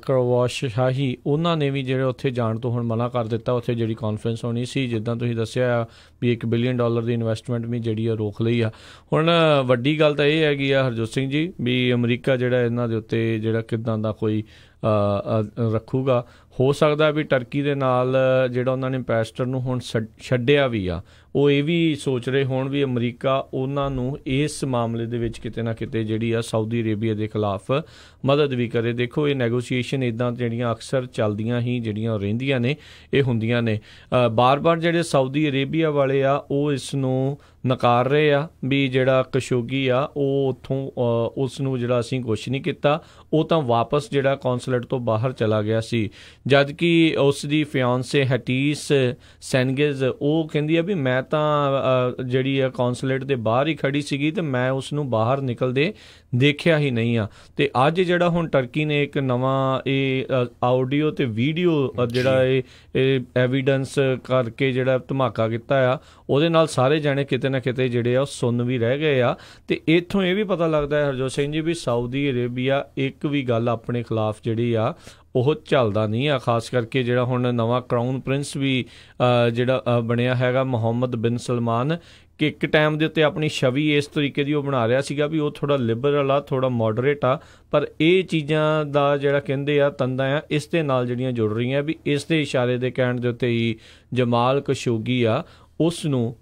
ਕਰਵਾਸ਼ ਸ਼ਾਹੀ, ਉਹਨਾਂ ਨੇ ਵੀ ਜਿਹੜੇ ਉੱਥੇ ਜਾਣ ਤੋਂ ਹੁਣ ਮਨਾ ਕਰ ਦਿੱਤਾ। ਉੱਥੇ ਜਿਹੜੀ ਕਾਨਫਰੰਸ ਹੋਣੀ ਸੀ, ਜਿੱਦਾਂ ਤੁਸੀਂ ਦੱਸਿਆ ਵੀ $1 ਬਿਲੀਅਨ ਦੀ ਇਨਵੈਸਟਮੈਂਟ ਵੀ ਜਿਹੜੀ ਆ ਰੋਕ ਲਈ ਆ। ਹੁਣ ਵੱਡੀ ਗੱਲ ਤਾਂ ਇਹ ਹੈਗੀ ਆ ਹਰਜੋਤ ਸਿੰਘ ਜੀ ਵੀ ਅਮਰੀਕਾ ਜਿਹੜਾ ਇਹਨਾਂ ਦੇ ਉੱਤੇ ਜਿਹੜਾ ਕਿੱਦਾਂ ਦਾ ਕੋਈ ਰੱਖੂਗਾ। ਹੋ ਸਕਦਾ ਵੀ ਟਰਕੀ ਦੇ ਨਾਲ ਜਿਹੜਾ ਉਹਨਾਂ ਨੇ ਐਂਬੈਸਡਰ ਨੂੰ ਹੁਣ ਛੱਡਿਆ ਵੀ ਆ, ਉਹ ਇਹ ਵੀ ਸੋਚ ਰਹੇ ਹੋਣ ਵੀ ਅਮਰੀਕਾ ਉਹਨਾਂ ਨੂੰ ਇਸ ਮਾਮਲੇ ਦੇ ਵਿੱਚ ਕਿਤੇ ਨਾ ਕਿਤੇ ਜਿਹੜੀ ਆ ਸਾਊਦੀ ਅਰੇਬੀਆ ਦੇ ਖਿਲਾਫ ਮਦਦ ਵੀ ਕਰੇ। ਦੇਖੋ, ਇਹ ਨੈਗੋਸ਼ੀਏਸ਼ਨ ਇੱਦਾਂ ਜਿਹੜੀਆਂ ਅਕਸਰ ਚੱਲਦੀਆਂ ਹੀ ਜਿਹੜੀਆਂ ਰਹਿੰਦੀਆਂ ਨੇ, ਇਹ ਹੁੰਦੀਆਂ ਨੇ। ਬਾਰ-ਬਾਰ ਜਿਹੜੇ ਸਾਊਦੀ ਅਰੇਬੀਆ ਵਾਲੇ ਆ ਉਹ ਇਸ ਨੂੰ ਨਕਾਰ ਰਹੇ ਆ ਵੀ ਜਿਹੜਾ ਖਸ਼ੋਗੀ ਆ ਉਹ ਉੱਥੋਂ ਉਸ ਨੂੰ ਜਿਹੜਾ ਅਸੀਂ ਕੁਛ ਨਹੀਂ ਕੀਤਾ, ਉਹ ਤਾਂ ਵਾਪਸ ਜਿਹੜਾ ਕੌਂਸਲੇਟ ਤੋਂ ਬਾਹਰ ਚਲਾ ਗਿਆ ਸੀ। ਜਦ ਕਿ ਉਸ ਦੀ ਫਿਆਂਸੇ ਹਟੀਸ ਸੈਨਗੇਜ਼ ਉਹ ਕਹਿੰਦੀ ਆ ਵੀ ਮੈਂ ਤਾਂ ਜਿਹੜੀ ਆ ਕੌਂਸਲੇਟ ਦੇ ਬਾਹਰ ਹੀ ਖੜੀ ਸੀਗੀ ਤੇ ਮੈਂ ਉਸ ਨੂੰ ਬਾਹਰ ਨਿਕਲਦੇ ਦੇਖਿਆ ਹੀ ਨਹੀਂ ਆ। ਤੇ ਅੱਜ ਜਿਹੜਾ ਹੁਣ ਟਰਕੀ ਨੇ ਇੱਕ ਨਵਾਂ ਇਹ ਆਡੀਓ ਤੇ ਵੀਡੀਓ ਜਿਹੜਾ ਇਹ ਐਵੀਡੈਂਸ ਕਰਕੇ ਜਿਹੜਾ ਧਮਾਕਾ ਕੀਤਾ ਆ, ਉਹਦੇ ਨਾਲ ਸਾਰੇ ਜਾਣੇ ਕਿਤੇ ਨਾ ਕਿਤੇ ਜਿਹੜੇ ਆ ਉਹ ਸੁੰਨ ਵੀ ਰਹਿ ਗਏ ਆ। ਤੇ ਇੱਥੋਂ ਇਹ ਵੀ ਪਤਾ ਲੱਗਦਾ ਹੈ ਹਰਜੋਤ ਸਿੰਘ ਜੀ ਵੀ ਸਾਊਦੀ ਅਰੇਬੀਆ ਇੱਕ ਵੀ ਗੱਲ ਆਪਣੇ ਖਿਲਾਫ ਜਿਹੜੀ ਆ ਉਹ ਚੱਲਦਾ ਨਹੀਂ ਆ। ਖਾਸ ਕਰਕੇ ਜਿਹੜਾ ਹੁਣ ਨਵਾਂ ਕਰਾਊਨ ਪ੍ਰਿੰਸ ਵੀ ਜਿਹੜਾ ਬਣਿਆ ਹੈਗਾ ਮੁਹੰਮਦ ਬਿਨ ਸਲਮਾਨ, ਕਿ ਇੱਕ ਟਾਈਮ ਦੇ ਉੱਤੇ ਆਪਣੀ ਛਵੀ ਇਸ ਤਰੀਕੇ ਦੀ ਉਹ ਬਣਾ ਰਿਹਾ ਸੀਗਾ ਵੀ ਉਹ ਥੋੜ੍ਹਾ ਲਿਬਰਲ ਆ, ਥੋੜ੍ਹਾ ਮੋਡਰੇਟ ਆ, ਪਰ ਇਹ ਚੀਜ਼ਾਂ ਦਾ ਜਿਹੜਾ ਕਹਿੰਦੇ ਆ ਤੰਦਾਂ ਆ ਇਸ ਦੇ ਨਾਲ ਜਿਹੜੀਆਂ ਜੁੜ ਰਹੀਆਂ ਵੀ ਇਸ ਦੇ ਇਸ਼ਾਰੇ ਦੇ ਕਹਿਣ ਦੇ ਉੱਤੇ ਹੀ ਜਮਾਲ ਖਸ਼ੋਗੀ ਆ ਉਸ ਨੂੰ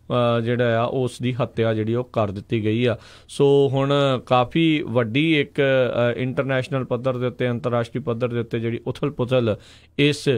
ਜਿਹੜਾ ਆ ਉਸ ਦੀ ਹੱਤਿਆ ਜਿਹੜੀ ਉਹ ਕਰ ਦਿੱਤੀ ਗਈ ਆ। ਸੋ ਹੁਣ ਕਾਫੀ ਵੱਡੀ ਇੱਕ ਇੰਟਰਨੈਸ਼ਨਲ ਪੱਧਰ ਦੇ ਉੱਤੇ, ਅੰਤਰਰਾਸ਼ਟਰੀ ਪੱਧਰ ਦੇ ਉੱਤੇ ਜਿਹੜੀ ਉਥਲ ਪੁਥਲ ਇਸ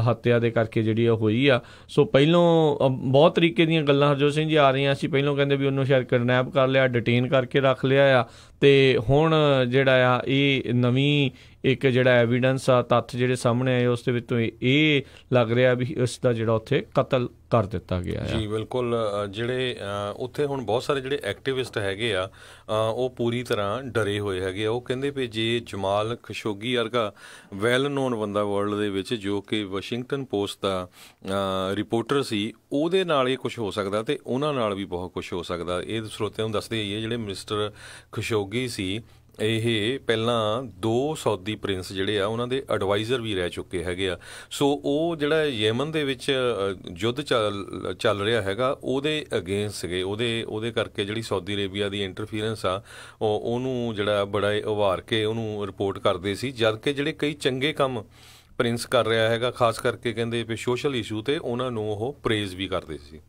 ਹੱਤਿਆ ਦੇ ਕਰਕੇ ਜਿਹੜੀ ਉਹ ਹੋਈ ਆ। ਸੋ ਪਹਿਲੋਂ ਬਹੁਤ ਤਰੀਕੇ ਦੀਆਂ ਗੱਲਾਂ ਹਰਜੋਤ ਸਿੰਘ ਜੀ ਆ ਰਹੀਆਂ ਸੀ। ਪਹਿਲੋਂ ਕਹਿੰਦੇ ਵੀ ਉਹਨੂੰ ਸ਼ਾਇਦ ਕਿਡਨੈਪ ਕਰ ਲਿਆ, ਡਿਟੇਨ ਕਰਕੇ ਰੱਖ ਲਿਆ ਆ, ਤੇ ਹੁਣ ਜਿਹੜਾ ਆ ਇਹ ਨਵੀਂ ਇੱਕ ਜਿਹੜਾ ਐਵੀਡੈਂਸ ਆ, ਤੱਥ ਜਿਹੜੇ ਸਾਹਮਣੇ ਆਏ ਉਸ ਦੇ ਵਿੱਚੋਂ ਇਹ ਲੱਗ ਰਿਹਾ ਵੀ ਇਸ ਦਾ ਜਿਹੜਾ ਉੱਥੇ ਕਤਲ ਕਰ ਦਿੱਤਾ ਗਿਆ ਹੈ। ਜੀ ਬਿਲਕੁਲ, ਜਿਹੜੇ ਉੱਥੇ ਹੁਣ ਬਹੁਤ ਸਾਰੇ ਜਿਹੜੇ ਐਕਟਿਵਿਸਟ ਹੈਗੇ ਆ ਉਹ ਪੂਰੀ ਤਰ੍ਹਾਂ ਡਰੇ ਹੋਏ ਹੈਗੇ ਆ। ਉਹ ਕਹਿੰਦੇ ਵੀ ਜੇ ਜਮਾਲ ਖਸ਼ੋਗੀ ਵਰਗਾ ਵੈਲ ਨੋਨ ਬੰਦਾ ਵਰਲਡ ਦੇ ਵਿੱਚ, ਜੋ ਕਿ ਵਾਸ਼ਿੰਗਟਨ ਪੋਸਟ ਦਾ ਰਿਪੋਰਟਰ ਸੀ, ਉਹਦੇ ਨਾਲ ਇਹ ਕੁਛ ਹੋ ਸਕਦਾ ਤੇ ਉਹਨਾਂ ਨਾਲ ਵੀ ਬਹੁਤ ਕੁਛ ਹੋ ਸਕਦਾ। ਇਹ ਸਰੋਤਿਆਂ ਨੂੰ ਦੱਸਦੇ ਆਈਏ ਜਿਹੜੇ ਮਿਸਟਰ ਖਸ਼ੋਗੀ ਸੀ, ਇਹ ਪਹਿਲਾਂ 2 ਸਾਊਦੀ ਪ੍ਰਿੰਸ ਜਿਹੜੇ ਆ ਉਹਨਾਂ ਦੇ ਐਡਵਾਈਜ਼ਰ ਵੀ ਰਹਿ ਚੁੱਕੇ ਹੈਗੇ ਆ। ਸੋ ਉਹ ਜਿਹੜਾ ਯੇਮਨ ਦੇ ਵਿੱਚ ਯੁੱਧ ਚੱਲ ਰਿਹਾ ਹੈਗਾ ਉਹਦੇ ਅਗੇਂਸਟ ਸੀਗੇ। ਉਹਦੇ ਕਰਕੇ ਜਿਹੜੀ ਸਾਊਦੀ ਅਰੇਬੀਆ ਦੀ ਇੰਟਰਫੀਰੈਂਸ ਆ ਉਹਨੂੰ ਜਿਹੜਾ ਬੜਾ ਉਭਾਰ ਕੇ ਉਹਨੂੰ ਰਿਪੋਰਟ ਕਰਦੇ ਸੀ। ਜਦ ਕਿ ਜਿਹੜੇ ਕਈ ਚੰਗੇ ਕੰਮ ਪ੍ਰਿੰਸ ਕਰ ਰਿਹਾ ਹੈਗਾ, ਖਾਸ ਕਰਕੇ ਕਹਿੰਦੇ ਵੀ ਸੋਸ਼ਲ ਇਸ਼ੂ ਤੇ, ਉਹਨਾਂ ਨੂੰ ਉਹ ਪ੍ਰੇਜ਼ ਵੀ ਕਰਦੇ ਸੀ।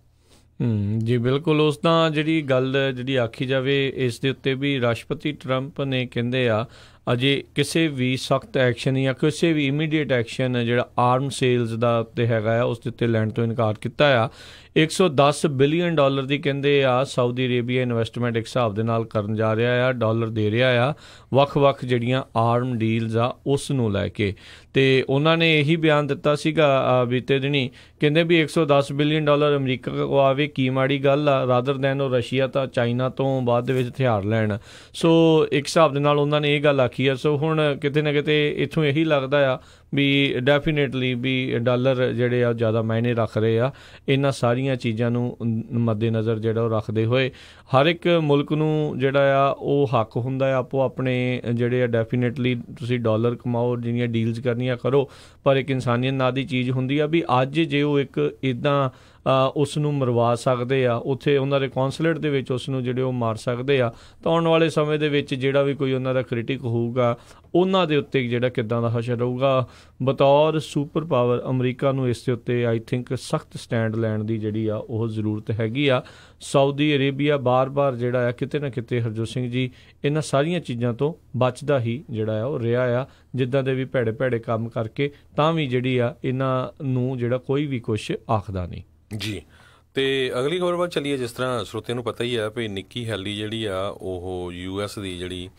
ਜੀ ਬਿਲਕੁਲ, ਉਸ ਤਾਂ ਜਿਹੜੀ ਗੱਲ ਜਿਹੜੀ ਆਖੀ ਜਾਵੇ ਇਸ ਦੇ ਉੱਤੇ ਵੀ ਰਾਸ਼ਟਰਪਤੀ ਟਰੰਪ ਨੇ ਕਹਿੰਦੇ ਆ ਅਜੇ ਕਿਸੇ ਵੀ ਸਖਤ ਐਕਸ਼ਨ ਜਾਂ ਕਿਸੇ ਵੀ ਇਮੀਡੀਏਟ ਐਕਸ਼ਨ ਜਿਹੜਾ ਆਰਮ ਸੇਲਸ ਦਾ ਉੱਤੇ ਹੈਗਾ ਆ ਉਸ ਦੇ ਉੱਤੇ ਲੈਣ ਤੋਂ ਇਨਕਾਰ ਕੀਤਾ ਆ। $110 ਬਿਲੀਅਨ ਦੀ ਕਹਿੰਦੇ ਆ ਸਾਊਦੀ ਅਰੇਬੀਆ ਇਨਵੈਸਟਮੈਂਟ ਇੱਕ ਹਿਸਾਬ ਦੇ ਨਾਲ ਕਰਨ ਜਾ ਰਿਹਾ ਆ, ਡਾਲਰ ਦੇ ਰਿਹਾ ਆ ਵੱਖ-ਵੱਖ ਜਿਹੜੀਆਂ ਆਰਮ ਡੀਲਸ ਆ ਉਸ ਨੂੰ ਲੈ ਕੇ। ਤੇ ਉਹਨਾਂ ਨੇ ਇਹੀ ਬਿਆਨ ਦਿੱਤਾ ਸੀਗਾ ਬੀਤੇ ਦਿਨੀ, ਕਹਿੰਦੇ ਵੀ $110 ਬਿਲੀਅਨ ਅਮਰੀਕਾ ਕੋ ਆਵੇ ਕੀ ਮਾੜੀ ਗੱਲ ਆ, ਰਾਦਰ ਦੈਨ ਉਹ ਰਸ਼ੀਆ ਤਾਂ ਚਾਈਨਾ ਤੋਂ ਬਾਅਦ ਦੇ ਵਿੱਚ ਹਥਿਆਰ ਲੈਣ। ਸੋ ਇੱਕ ਹਿਸਾਬ ਦੇ ਨਾਲ ਉਹਨਾਂ ਨੇ ਇਹ ਗੱਲ ਆਖੀ ਆ। ਸੋ ਹੁਣ ਕਿਤੇ ਨਾ ਕਿਤੇ ਇੱਥੋਂ ਇਹੀ ਲੱਗਦਾ ਆ ਵੀ ਡੈਫੀਨੇਟਲੀ ਵੀ ਡਾਲਰ ਜਿਹੜੇ ਆ ਜ਼ਿਆਦਾ ਮਾਇਨੇ ਰੱਖ ਰਹੇ ਆ। ਇਹਨਾਂ ਸਾਰੀਆਂ ਚੀਜ਼ਾਂ ਨੂੰ ਮੱਦੇਨਜ਼ਰ ਜਿਹੜਾ ਉਹ ਰੱਖਦੇ ਹੋਏ ਹਰ ਇੱਕ ਮੁਲਕ ਨੂੰ ਜਿਹੜਾ ਆ ਉਹ ਹੱਕ ਹੁੰਦਾ ਆ ਆਪੋ ਆਪਣੇ ਜਿਹੜੇ ਆ ਡੈਫੀਨੇਟਲੀ ਤੁਸੀਂ ਡਾਲਰ ਕਮਾਓ, ਜਿਹੜੀਆਂ ਡੀਲਸ ਕਰਨੀਆਂ ਕਰੋ, ਪਰ ਇੱਕ ਇਨਸਾਨੀਅਤ ਨਾਂ ਦੀ ਚੀਜ਼ ਹੁੰਦੀ ਆ ਵੀ ਅੱਜ ਜੇ ਉਹ ਇੱਕ ਇੱਦਾਂ ਉਸ ਨੂੰ ਮਰਵਾ ਸਕਦੇ ਆ, ਉੱਥੇ ਉਹਨਾਂ ਦੇ ਕੌਂਸਲੇਟ ਦੇ ਵਿੱਚ ਉਸ ਨੂੰ ਜਿਹੜੇ ਉਹ ਮਾਰ ਸਕਦੇ ਆ, ਤਾਂ ਆਉਣ ਵਾਲੇ ਸਮੇਂ ਦੇ ਵਿੱਚ ਜਿਹੜਾ ਵੀ ਕੋਈ ਉਹਨਾਂ ਦਾ ਕ੍ਰਿਟਿਕ ਹੋਊਗਾ ਉਹਨਾਂ ਦੇ ਉੱਤੇ ਜਿਹੜਾ ਕਿੱਦਾਂ ਦਾ ਹਸ਼ਰ ਰਹੂਗਾ। ਬਤੌਰ ਸੁਪਰ ਪਾਵਰ ਅਮਰੀਕਾ ਨੂੰ ਇਸ ਦੇ ਉੱਤੇ ਆਈ ਥਿੰਕ ਸਖਤ ਸਟੈਂਡ ਲੈਣ ਦੀ ਜਿਹੜੀ ਆ ਉਹ ਜ਼ਰੂਰਤ ਹੈਗੀ ਆ। ਸਾਊਦੀ ਅਰੇਬੀਆ ਬਾਰ-ਬਾਰ ਜਿਹੜਾ ਆ ਕਿਤੇ ਨਾ ਕਿਤੇ ਹਰਜੋਤ ਸਿੰਘ ਜੀ ਇਹਨਾਂ ਸਾਰੀਆਂ ਚੀਜ਼ਾਂ ਤੋਂ ਬਚਦਾ ਹੀ ਜਿਹੜਾ ਆ ਉਹ ਰਿਹਾ ਆ, ਜਿੱਦਾਂ ਦੇ ਵੀ ਭੈੜੇ ਕੰਮ ਕਰਕੇ, ਤਾਂ ਵੀ ਜਿਹੜੀ ਆ ਇਹਨਾਂ ਨੂੰ ਜਿਹੜਾ ਕੋਈ ਵੀ ਕੁਛ ਆਖਦਾ ਨਹੀਂ। ਜੀ, ਤੇ ਅਗਲੀ ਖਬਰ ਵੱਲ ਚੱਲੀਏ। ਜਿਸ ਤਰ੍ਹਾਂ ਸਰੋਤਿਆਂ ਨੂੰ ਪਤਾ ਹੀ ਆ ਵੀ ਨਿੱਕੀ ਹੈਲੀ ਜਿਹੜੀ ਆ ਉਹ US ਦੀ ਜਿਹੜੀ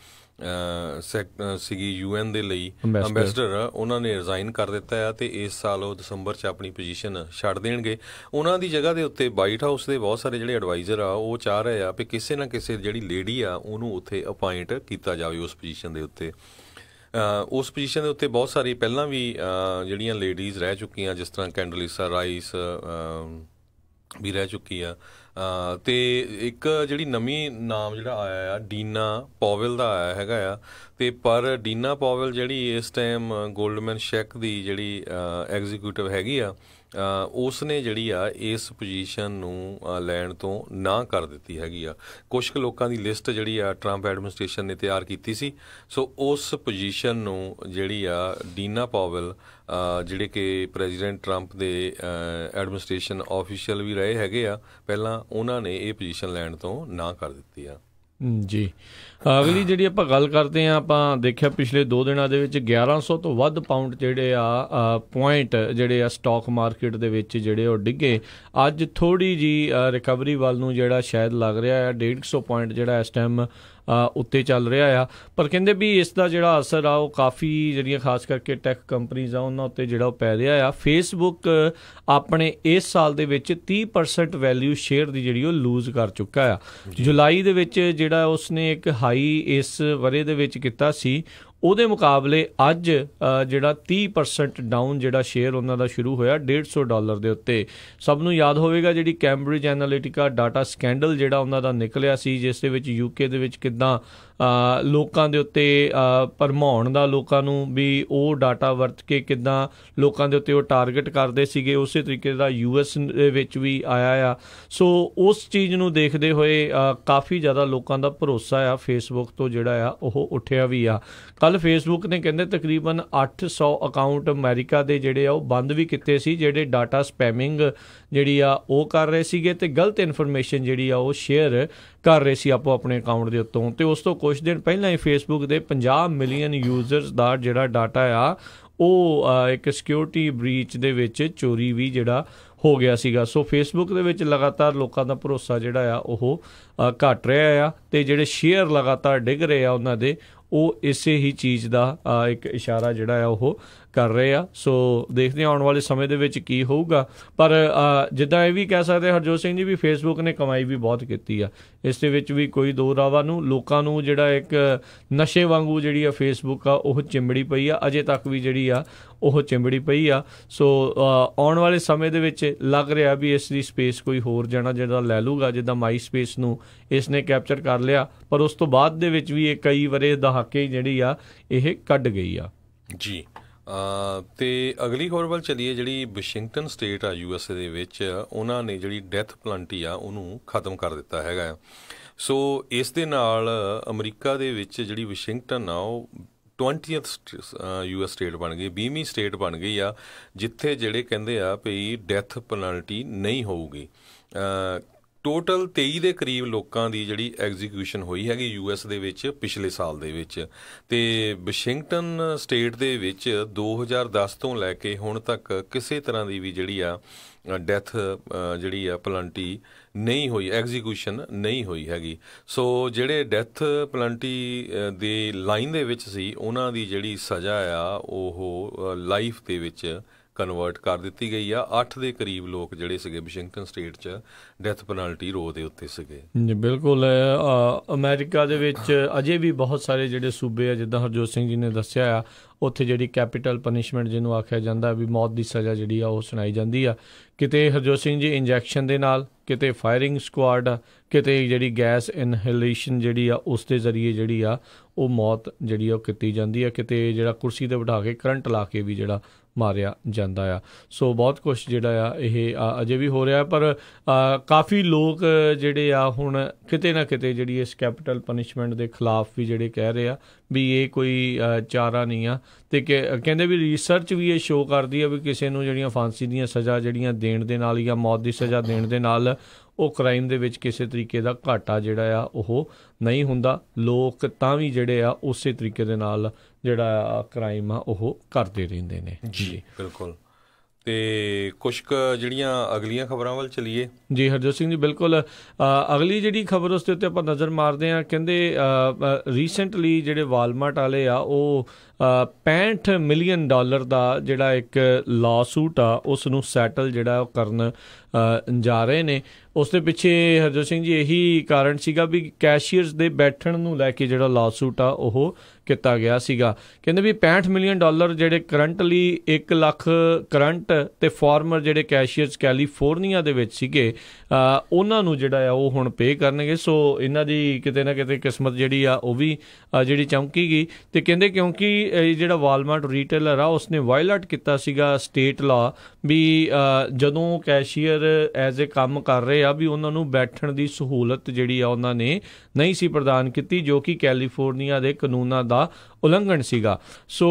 ਸੀਗੀ UN ਦੇ ਲਈ ਅੰਬੈਸਡਰ, ਉਹਨਾਂ ਨੇ ਰਿਜ਼ਾਈਨ ਕਰ ਦਿੱਤਾ ਆ ਤੇ ਇਸ ਸਾਲ ਉਹ ਦਸੰਬਰ 'ਚ ਆਪਣੀ ਪੋਜੀਸ਼ਨ ਛੱਡ ਦੇਣਗੇ। ਉਹਨਾਂ ਦੀ ਜਗ੍ਹਾ ਦੇ ਉੱਤੇ ਵਾਈਟ ਹਾਊਸ ਦੇ ਬਹੁਤ ਸਾਰੇ ਜਿਹੜੇ ਐਡਵਾਈਜ਼ਰ ਆ ਉਹ ਚਾਹ ਰਹੇ ਆ ਵੀ ਕਿਸੇ ਨਾ ਕਿਸੇ ਜਿਹੜੀ ਲੇਡੀ ਆ ਉਹਨੂੰ ਉੱਥੇ ਅਪਾਇੰਟ ਕੀਤਾ ਜਾਵੇ ਉਸ ਪੋਜੀਸ਼ਨ ਦੇ ਉੱਤੇ। ਉਸ ਪੋਜੀਸ਼ਨ ਦੇ ਉੱਤੇ ਬਹੁਤ ਸਾਰੀ ਪਹਿਲਾਂ ਵੀ ਜਿਹੜੀਆਂ ਲੇਡੀਜ਼ ਰਹਿ ਚੁੱਕੀਆਂ, ਜਿਸ ਤਰ੍ਹਾਂ ਕੈਂਡਲੀਸਾ ਰਾਈਸ ਵੀ ਰਹਿ ਚੁੱਕੀ ਆ, ਅਤੇ ਇੱਕ ਜਿਹੜੀ ਨਵੀਂ ਨਾਮ ਜਿਹੜਾ ਆਇਆ ਆ ਡੀਨਾ ਪੋਵਲ ਦਾ ਆਇਆ ਹੈਗਾ ਆ। ਅਤੇ ਪਰ ਡੀਨਾ ਪੋਵਲ ਜਿਹੜੀ ਇਸ ਟਾਈਮ ਗੋਲਡਮੈਨ ਸੈਕ ਦੀ ਜਿਹੜੀ ਐਗਜ਼ੀਕਿਊਟਿਵ ਹੈਗੀ ਆ, ਉਸ ਨੇ ਜਿਹੜੀ ਆ ਇਸ ਪੋਜੀਸ਼ਨ ਨੂੰ ਲੈਣ ਤੋਂ ਨਾ ਕਰ ਦਿੱਤੀ ਹੈਗੀ ਆ। ਕੁਛ ਕੁ ਲੋਕਾਂ ਦੀ ਲਿਸਟ ਜਿਹੜੀ ਆ ਟਰੰਪ ਐਡਮਿਨਿਸਟ੍ਰੇਸ਼ਨ ਨੇ ਤਿਆਰ ਕੀਤੀ ਸੀ। ਸੋ ਉਸ ਪੋਜੀਸ਼ਨ ਨੂੰ ਜਿਹੜੀ ਆ ਡੀਨਾ ਪੋਵਲ, ਜਿਹੜੇ ਕਿ ਪ੍ਰੈਜ਼ੀਡੈਂਟ ਟਰੰਪ ਦੇ ਐਡਮਿਨਿਸਟ੍ਰੇਸ਼ਨ ਆਫੀਸ਼ੀਅਲ ਵੀ ਰਹੇ ਹੈਗੇ ਆ ਪਹਿਲਾਂ, ਉਹਨਾਂ ਨੇ ਇਹ ਪੋਜੀਸ਼ਨ ਲੈਣ ਤੋਂ ਨਾ ਕਰ ਦਿੱਤੀ ਆ। ਜੀ, ਅਗਲੀ ਜਿਹੜੀ ਆਪਾਂ ਗੱਲ ਕਰਦੇ ਹਾਂ, ਆਪਾਂ ਦੇਖਿਆ ਪਿਛਲੇ 2 ਦਿਨਾਂ ਦੇ ਵਿੱਚ 1100 ਤੋਂ ਵੱਧ ਪਾਊਂਡ ਜਿਹੜੇ ਆ ਪੁਆਇੰਟ ਜਿਹੜੇ ਆ ਸਟਾਕ ਮਾਰਕੀਟ ਦੇ ਵਿੱਚ ਜਿਹੜੇ ਉਹ ਡਿੱਗੇ। ਅੱਜ ਥੋੜ੍ਹੀ ਜਿਹੀ ਰਿਕਵਰੀ ਵੱਲ ਨੂੰ ਜਿਹੜਾ ਸ਼ਾਇਦ ਲੱਗ ਰਿਹਾ ਆ, 150 ਪੁਆਇੰਟ ਜਿਹੜਾ ਇਸ ਟਾਈਮ ਉੱਤੇ ਚੱਲ ਰਿਹਾ ਆ। ਪਰ ਕਹਿੰਦੇ ਵੀ ਇਸ ਦਾ ਜਿਹੜਾ ਅਸਰ ਆ ਉਹ ਕਾਫੀ ਜਿਹੜੀਆਂ ਖਾਸ ਕਰਕੇ ਟੈਕ ਕੰਪਨੀਜ਼ ਆ ਉਹਨਾਂ ਉੱਤੇ ਜਿਹੜਾ ਉਹ ਪੈ ਰਿਹਾ ਆ। ਫੇਸਬੁੱਕ ਆਪਣੇ ਇਸ ਸਾਲ ਦੇ ਵਿੱਚ 30% ਵੈਲਿਊ ਸ਼ੇਅਰ ਦੀ ਜਿਹੜੀ ਉਹ ਲੂਜ਼ ਕਰ ਚੁੱਕਾ ਆ। ਜੁਲਾਈ ਦੇ ਵਿੱਚ ਜਿਹੜਾ ਉਸਨੇ ਇੱਕ ਹਾਈ ਇਸ ਵਰੇ ਦੇ ਵਿੱਚ ਕੀਤਾ ਸੀ, ਉਹਦੇ ਮੁਕਾਬਲੇ ਅੱਜ ਜਿਹੜਾ 30% ਡਾਊਨ ਜਿਹੜਾ ਸ਼ੇਅਰ ਉਹਨਾਂ ਦਾ ਸ਼ੁਰੂ ਹੋਇਆ $150 ਦੇ ਉੱਤੇ। ਸਭ ਨੂੰ ਯਾਦ ਹੋਵੇਗਾ ਜਿਹੜੀ ਕੈਂਬਰਿਜ ਐਨਾਲਿਟਿਕਾ ਡਾਟਾ ਸਕੈਂਡਲ ਜਿਹੜਾ ਉਹਨਾਂ ਦਾ ਨਿਕਲਿਆ ਸੀ, ਜਿਸ ਦੇ ਵਿੱਚ UK ਦੇ ਵਿੱਚ ਕਿੱਦਾਂ ਲੋਕਾਂ ਦੇ ਉੱਤੇ ਭਰਮਾਉਣ ਦਾ, ਲੋਕਾਂ ਨੂੰ ਵੀ ਉਹ ਡਾਟਾ ਵਰਤ ਕੇ ਕਿੱਦਾਂ ਲੋਕਾਂ ਦੇ ਉੱਤੇ ਉਹ ਟਾਰਗੇਟ ਕਰਦੇ ਸੀਗੇ, ਉਸੇ ਤਰੀਕੇ ਦਾ US ਦੇ ਵਿੱਚ ਵੀ ਆਇਆ ਆ। ਸੋ ਉਸ ਚੀਜ਼ ਨੂੰ ਦੇਖਦੇ ਹੋਏ ਕਾਫੀ ਜ਼ਿਆਦਾ ਲੋਕਾਂ ਦਾ ਭਰੋਸਾ ਆ ਫੇਸਬੁੱਕ ਤੋਂ ਜਿਹੜਾ ਆ ਉਹ ਉੱਠਿਆ ਵੀ ਆ। ਕੱਲ੍ਹ ਫੇਸਬੁੱਕ ਨੇ ਕਹਿੰਦੇ ਤਕਰੀਬਨ 800 ਅਕਾਊਂਟ ਅਮਰੀਕਾ ਦੇ ਜਿਹੜੇ ਆ ਉਹ ਬੰਦ ਵੀ ਕੀਤੇ ਸੀ, ਜਿਹੜੇ ਡਾਟਾ ਸਪੈਮਿੰਗ ਜਿਹੜੀ ਆ ਉਹ ਕਰ ਰਹੇ ਸੀਗੇ ਅਤੇ ਗਲਤ ਇਨਫੋਰਮੇਸ਼ਨ ਜਿਹੜੀ ਆ ਉਹ ਸ਼ੇਅਰ ਕਰ ਰਹੇ ਸੀ ਆਪੋ ਆਪਣੇ ਅਕਾਊਂਟ ਦੇ ਉੱਤੋਂ। ਅਤੇ ਉਸ ਤੋਂ ਕੁਛ ਦਿਨ ਪਹਿਲਾਂ ਹੀ ਫੇਸਬੁੱਕ ਦੇ 50 ਮਿਲੀਅਨ ਯੂਜ਼ਰਸ ਦਾ ਜਿਹੜਾ ਡਾਟਾ ਆ ਉਹ ਇੱਕ ਸਿਕਿਉਰਿਟੀ ਬ੍ਰੀਚ ਦੇ ਵਿੱਚ ਚੋਰੀ ਵੀ ਜਿਹੜਾ ਹੋ ਗਿਆ ਸੀਗਾ। ਸੋ ਫੇਸਬੁੱਕ ਦੇ ਵਿੱਚ ਲਗਾਤਾਰ ਲੋਕਾਂ ਦਾ ਭਰੋਸਾ ਜਿਹੜਾ ਆ ਉਹ ਘੱਟ ਰਿਹਾ ਆ, ਅਤੇ ਜਿਹੜੇ ਸ਼ੇਅਰ ਲਗਾਤਾਰ ਡਿੱਗ ਰਹੇ ਆ ਉਹਨਾਂ ਦੇ, ਉਹ ਇਸੇ ਹੀ ਚੀਜ਼ ਦਾ ਇੱਕ ਇਸ਼ਾਰਾ ਜਿਹੜਾ ਆ ਉਹ ਕਰ ਰਹੇ ਆ। ਸੋ ਦੇਖਦੇ ਹਾਂ ਆਉਣ ਵਾਲੇ ਸਮੇਂ ਦੇ ਵਿੱਚ ਕੀ ਹੋਊਗਾ। ਪਰ ਜਿੱਦਾਂ ਇਹ ਵੀ ਕਹਿ ਸਕਦੇ ਹਰਜੋਤ ਸਿੰਘ ਜੀ ਵੀ ਫੇਸਬੁੱਕ ਨੇ ਕਮਾਈ ਵੀ ਬਹੁਤ ਕੀਤੀ ਆ, ਇਸ ਦੇ ਵਿੱਚ ਵੀ ਕੋਈ ਦੋ ਰਾਵਾਂ ਨੂੰ। ਲੋਕਾਂ ਨੂੰ ਜਿਹੜਾ ਇੱਕ ਨਸ਼ੇ ਵਾਂਗੂ ਜਿਹੜੀ ਆ ਫੇਸਬੁੱਕ ਆ ਉਹ ਚਿੰਬੜੀ ਪਈ ਆ, ਅਜੇ ਤੱਕ ਵੀ ਜਿਹੜੀ ਆ ਉਹ ਚਿੰਬੜੀ ਪਈ ਆ। ਸੋ ਆਉਣ ਵਾਲੇ ਸਮੇਂ ਦੇ ਵਿੱਚ ਲੱਗ ਰਿਹਾ ਵੀ ਇਸ ਦੀ ਸਪੇਸ ਕੋਈ ਹੋਰ ਜਾਣਾ ਜਿਹੜਾ ਲੈ ਲੂਗਾ, ਜਿੱਦਾਂ ਮਾਈ ਸਪੇਸ ਨੂੰ ਇਸ ਨੇ ਕੈਪਚਰ ਕਰ ਲਿਆ, ਪਰ ਉਸ ਤੋਂ ਬਾਅਦ ਦੇ ਵਿੱਚ ਵੀ ਇਹ ਕਈ ਵਰੇ ਦਹਾਕੇ ਜਿਹੜੀ ਆ ਇਹ ਕੱਢ ਗਈ ਆ। ਜੀ, ਅਤੇ ਅਗਲੀ ਖਬਰ ਵੱਲ ਚੱਲੀਏ। ਜਿਹੜੀ ਵਾਸ਼ਿੰਗਟਨ ਸਟੇਟ ਆ USA ਦੇ ਵਿੱਚ, ਉਹਨਾਂ ਨੇ ਜਿਹੜੀ ਡੈਥ ਪੈਨਲਟੀ ਆ ਉਹਨੂੰ ਖ਼ਤਮ ਕਰ ਦਿੱਤਾ ਹੈਗਾ। ਸੋ ਇਸ ਦੇ ਨਾਲ ਅਮਰੀਕਾ ਦੇ ਵਿੱਚ ਜਿਹੜੀ ਵਾਸ਼ਿੰਗਟਨ ਆ ਉਹ 20th US ਸਟੇਟ ਬਣ ਗਈ, 20ਵੀਂ ਸਟੇਟ ਬਣ ਗਈ ਆ ਜਿੱਥੇ ਜਿਹੜੇ ਕਹਿੰਦੇ ਆ ਵੀ ਡੈਥ ਪੈਨਲਟੀ ਨਹੀਂ ਹੋਊਗੀ। ਟੋਟਲ 23 ਦੇ ਕਰੀਬ ਲੋਕਾਂ ਦੀ ਜਿਹੜੀ ਐਗਜ਼ੀਕਿਊਸ਼ਨ ਹੋਈ ਹੈਗੀ US ਦੇ ਵਿੱਚ ਪਿਛਲੇ ਸਾਲ ਦੇ ਵਿੱਚ, ਅਤੇ ਵਾਸ਼ਿੰਗਟਨ ਸਟੇਟ ਦੇ ਵਿੱਚ 2010 ਤੋਂ ਲੈ ਕੇ ਹੁਣ ਤੱਕ ਕਿਸੇ ਤਰ੍ਹਾਂ ਦੀ ਵੀ ਜਿਹੜੀ ਆ ਡੈਥ ਜਿਹੜੀ ਆ ਪੈਨਲਟੀ ਨਹੀਂ ਹੋਈ, ਐਗਜ਼ੀਕਿਊਸ਼ਨ ਨਹੀਂ ਹੋਈ ਹੈਗੀ। ਸੋ ਜਿਹੜੇ ਡੈਥ ਪੈਨਲਟੀ ਦੇ ਲਾਈਨ ਦੇ ਵਿੱਚ ਸੀ ਉਹਨਾਂ ਦੀ ਜਿਹੜੀ ਸਜ਼ਾ ਆ ਉਹ ਲਾਈਫ ਦੇ ਵਿੱਚ ਕਨਵਰਟ ਕਰ ਦਿੱਤੀ ਗਈ ਆ। 8 ਦੇ ਕਰੀਬ ਲੋਕ ਜਿਹੜੇ ਸੀਗੇ ਵਾਸ਼ਿੰਗਟਨ ਸਟੇਟ 'ਚ ਡੈਥ ਪੈਨਲਟੀ ਰੋ ਦੇ ਉੱਤੇ ਸੀਗੇ। ਜੀ ਬਿਲਕੁਲ। ਅਮਰੀਕਾ ਦੇ ਵਿੱਚ ਅਜੇ ਵੀ ਬਹੁਤ ਸਾਰੇ ਜਿਹੜੇ ਸੂਬੇ ਆ, ਜਿੱਦਾਂ ਹਰਜੋਤ ਸਿੰਘ ਜੀ ਨੇ ਦੱਸਿਆ ਆ, ਉੱਥੇ ਜਿਹੜੀ ਕੈਪੀਟਲ ਪਨਿਸ਼ਮੈਂਟ ਜਿਹਨੂੰ ਆਖਿਆ ਜਾਂਦਾ ਵੀ ਮੌਤ ਦੀ ਸਜ਼ਾ ਜਿਹੜੀ ਆ ਉਹ ਸੁਣਾਈ ਜਾਂਦੀ ਆ। ਕਿਤੇ ਹਰਜੋਤ ਸਿੰਘ ਜੀ ਇੰਜੈਕਸ਼ਨ ਦੇ ਨਾਲ, ਕਿਤੇ ਫਾਇਰਿੰਗ ਸਕੁਆਡ, ਕਿਤੇ ਜਿਹੜੀ ਗੈਸ ਇਨਹੇਲੇਸ਼ਨ ਜਿਹੜੀ ਆ ਉਸ ਦੇ ਜ਼ਰੀਏ ਜਿਹੜੀ ਆ ਉਹ ਮੌਤ ਜਿਹੜੀ ਆ ਉਹ ਕੀਤੀ ਜਾਂਦੀ ਆ, ਕਿਤੇ ਜਿਹੜਾ ਕੁਰਸੀ 'ਤੇ ਬਿਠਾ ਕੇ ਕਰੰਟ ਲਾ ਕੇ ਵੀ ਜਿਹੜਾ ਮਾਰਿਆ ਜਾਂਦਾ ਆ। ਸੋ ਬਹੁਤ ਕੁਛ ਜਿਹੜਾ ਆ ਇਹ ਅਜੇ ਵੀ ਹੋ ਰਿਹਾ, ਪਰ ਕਾਫੀ ਲੋਕ ਜਿਹੜੇ ਆ ਹੁਣ ਕਿਤੇ ਨਾ ਕਿਤੇ ਜਿਹੜੀ ਇਸ ਕੈਪੀਟਲ ਪਨਿਸ਼ਮੈਂਟ ਦੇ ਖਿਲਾਫ ਵੀ ਜਿਹੜੇ ਕਹਿ ਰਹੇ ਆ ਵੀ ਇਹ ਕੋਈ ਚਾਰਾ ਨਹੀਂ ਆ, ਅਤੇ ਕਹਿੰਦੇ ਵੀ ਰਿਸਰਚ ਵੀ ਇਹ ਸ਼ੋਅ ਕਰਦੀ ਆ ਵੀ ਕਿਸੇ ਨੂੰ ਜਿਹੜੀਆਂ ਫਾਂਸੀ ਦੀਆਂ ਸਜ਼ਾ ਜਿਹੜੀਆਂ ਦੇਣ ਦੇ ਨਾਲ ਜਾਂ ਮੌਤ ਦੀ ਸਜ਼ਾ ਦੇਣ ਦੇ ਨਾਲ ਉਹ ਕ੍ਰਾਈਮ ਦੇ ਵਿੱਚ ਕਿਸੇ ਤਰੀਕੇ ਦਾ ਘਾਟਾ ਜਿਹੜਾ ਆ ਉਹ ਨਹੀਂ ਹੁੰਦਾ। ਲੋਕ ਤਾਂ ਵੀ ਜਿਹੜੇ ਆ ਉਸੇ ਤਰੀਕੇ ਦੇ ਨਾਲ ਜਿਹੜਾ ਕ੍ਰਾਈਮ ਆ ਉਹ ਕਰਦੇ ਰਹਿੰਦੇ ਨੇ। ਜੀ ਬਿਲਕੁਲ। ਤੇ ਕੁਛ ਕੁ ਜਿਹੜੀਆਂ ਅਗਲੀਆਂ ਖਬਰਾਂ ਵੱਲ ਚਲੀਏ। ਜੀ ਹਰਜੋਤ ਸਿੰਘ ਜੀ, ਬਿਲਕੁਲ। ਅਗਲੀ ਜਿਹੜੀ ਖਬਰ ਉਸ ਦੇ ਉੱਤੇ ਆਪਾਂ ਨਜ਼ਰ ਮਾਰਦੇ ਹਾਂ। ਕਹਿੰਦੇ ਰੀਸੈਂਟਲੀ ਜਿਹੜੇ ਵਾਲਮਾਰਟ ਵਾਲੇ ਆ ਉਹ $65 ਮਿਲੀਅਨ ਦਾ ਜਿਹੜਾ ਇੱਕ ਲਾ ਸੂਟ ਆ ਉਸ ਨੂੰ ਸੈਟਲ ਜਿਹੜਾ ਉਹ ਕਰਨ ਜਾ ਰਹੇ ਨੇ। ਉਸ ਦੇ ਪਿੱਛੇ ਹਰਜੋਤ ਸਿੰਘ ਜੀ ਇਹੀ ਕਾਰਨ ਸੀਗਾ ਵੀ ਕੈਸ਼ੀਅਰਸ ਦੇ ਬੈਠਣ ਨੂੰ ਲੈ ਕੇ ਜਿਹੜਾ ਲਾ ਸੂਟ ਆ ਉਹ ਕੀਤਾ ਗਿਆ ਸੀਗਾ। ਕਹਿੰਦੇ ਵੀ $65 ਮਿਲੀਅਨ ਜਿਹੜੇ ਕਰੰਟਲੀ 1 ਲੱਖ ਕਰੰਟ ਤੇ ਫਾਰਮਰ ਜਿਹੜੇ ਕੈਸ਼ੀਅਰਸ ਕੈਲੀਫੋਰਨੀਆ ਦੇ ਵਿੱਚ ਸੀਗੇ ਉਹਨਾਂ ਨੂੰ ਜਿਹੜਾ ਆ ਉਹ ਹੁਣ ਪੇ ਕਰਨਗੇ। ਸੋ ਇਹਨਾਂ ਦੀ ਕਿਤੇ ਨਾ ਕਿਤੇ ਕਿਸਮਤ ਜਿਹੜੀ ਆ ਉਹ ਵੀ ਜਿਹੜੀ ਚਮਕੀ ਗਈ। ਤੇ ਕਹਿੰਦੇ ਕਿਉਂਕਿ ਜਿਹੜਾ ਵਾਲਮਾਰਟ ਰੀਟੇਲਰ ਆ ਉਸਨੇ ਵਾਇਲੇਟ ਕੀਤਾ ਸੀਗਾ ਸਟੇਟ ਲਾ ਵੀ ਜਦੋਂ ਕੈਸ਼ੀਅਰ ਐਜ਼ ਏ ਕੰਮ ਕਰ ਰਹੇ ਆ ਵੀ ਉਹਨਾਂ ਨੂੰ ਬੈਠਣ ਦੀ ਸਹੂਲਤ ਜਿਹੜੀ ਆ ਉਹਨਾਂ ਨੇ ਨਹੀਂ ਸੀ ਪ੍ਰਦਾਨ ਕੀਤੀ, ਜੋ ਕਿ ਕੈਲੀਫੋਰਨੀਆ ਦੇ ਕਾਨੂੰਨਾਂ ਦਾ ਉਲੰਘਣ ਸੀਗਾ। ਸੋ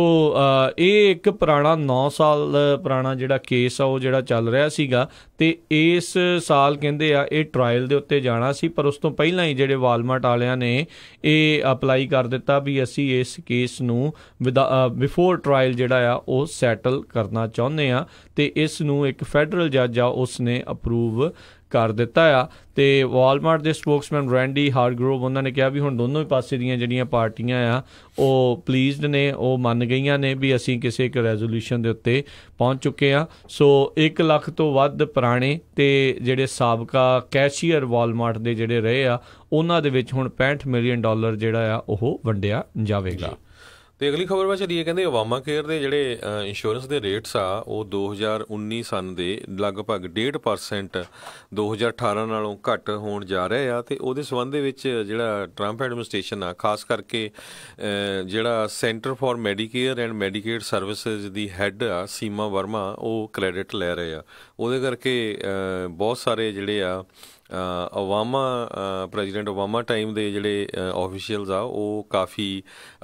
ਇਹ ਇੱਕ ਪੁਰਾਣਾ 9 ਸਾਲ ਪੁਰਾਣਾ ਜਿਹੜਾ ਕੇਸ ਆ ਉਹ ਜਿਹੜਾ ਚੱਲ ਰਿਹਾ ਸੀਗਾ ਤੇ ਇਸ ਸਾਲ ਕਹਿੰਦੇ ਆ ਇਹ ਟਰਾਇਲ ਦੇ ਉੱਤੇ ਜਾਣਾ ਸੀ, ਪਰ ਉਸ ਤੋਂ ਪਹਿਲਾਂ ਹੀ ਜਿਹੜੇ ਵਾਲਮਾਰਟ ਵਾਲਿਆਂ ਨੇ ਇਹ ਅਪਲਾਈ ਕਰ ਦਿੱਤਾ ਵੀ ਅਸੀਂ ਇਸ ਕੇਸ ਨੂੰ ਬਿਫੋਰ ਟਰਾਇਲ ਜਿਹੜਾ ਆ ਉਹ ਸੈਟਲ ਕਰਨਾ ਚਾਹੁੰਦੇ ਆ ਤੇ ਇਸ ਨੂੰ ਇੱਕ ਫੈਡਰਲ ਜੱਜ ਆ ਉਸ ਨੇ ਅਪਰੂਵ ਕਰ ਦਿੱਤਾ ਆ। ਤੇ ਵਾਲਮਾਰਟ ਦੇ ਸਪੋਕਸਮੈਨ ਰੈਂਡੀ ਹਾਰਗਰੋਵ ਉਹਨਾਂ ਨੇ ਕਿਹਾ ਵੀ ਹੁਣ ਦੋਨੋਂ ਹੀ ਪਾਸੇ ਦੀਆਂ ਜਿਹੜੀਆਂ ਪਾਰਟੀਆਂ ਆ ਉਹ ਪਲੀਜ਼ਡ ਨੇ, ਉਹ ਮੰਨ ਗਈਆਂ ਨੇ ਵੀ ਅਸੀਂ ਕਿਸੇ ਇੱਕ ਰੈਜ਼ੋਲੂਸ਼ਨ ਦੇ ਉੱਤੇ ਪਹੁੰਚ ਚੁੱਕੇ ਆ। ਸੋ 1 ਲੱਖ ਤੋਂ ਵੱਧ ਪੁਰਾਣੇ ਤੇ ਜਿਹੜੇ ਸਾਬਕਾ ਕੈਸ਼ੀਅਰ ਵਾਲਮਾਰਟ ਦੇ ਜਿਹੜੇ ਰਹੇ ਆ ਉਹਨਾਂ ਦੇ ਵਿੱਚ ਹੁਣ $65 ਮਿਲੀਅਨ ਜਿਹੜਾ ਆ ਉਹ ਵੰਡਿਆ ਜਾਵੇਗਾ। ਤੇ ਅਗਲੀ ਖਬਰ ਵਿੱਚ ਚਲੀਏ। ਕਹਿੰਦੇ ਓਬਾਮਾ ਕੇਅਰ ਦੇ ਜਿਹੜੇ ਇੰਸ਼ੋਰੈਂਸ ਦੇ ਰੇਟਸ ਆ ਉਹ 2019 ਸਨ ਦੇ ਲਗਭਗ 1.5% 2018 ਨਾਲੋਂ ਘੱਟ ਹੋਣ ਜਾ ਰਹੇ ਆ। ਤੇ ਉਹਦੇ ਸੰਬੰਧ ਦੇ ਵਿੱਚ ਜਿਹੜਾ ਟਰੰਪ ਐਡਮਿਨਿਸਟ੍ਰੇਸ਼ਨ ਆ, ਖਾਸ ਕਰਕੇ ਜਿਹੜਾ centre for Medicare and Medicaid services the head ਆ ਸੀਮਾ ਵਰਮਾ, ਉਹ ਕ੍ਰੈਡਿਟ ਲੈ ਰਹੇ ਆ। ਉਹਦੇ ਕਰਕੇ ਬਹੁਤ ਸਾਰੇ ਜਿਹੜੇ ਆ ਪ੍ਰੈਜ਼ੀਡੈਂਟ ਓਬਾਮਾ ਟਾਈਮ ਦੇ ਜਿਹੜੇ ਆਫੀਸ਼ੀਅਲਸ ਆ ਉਹ ਕਾਫੀ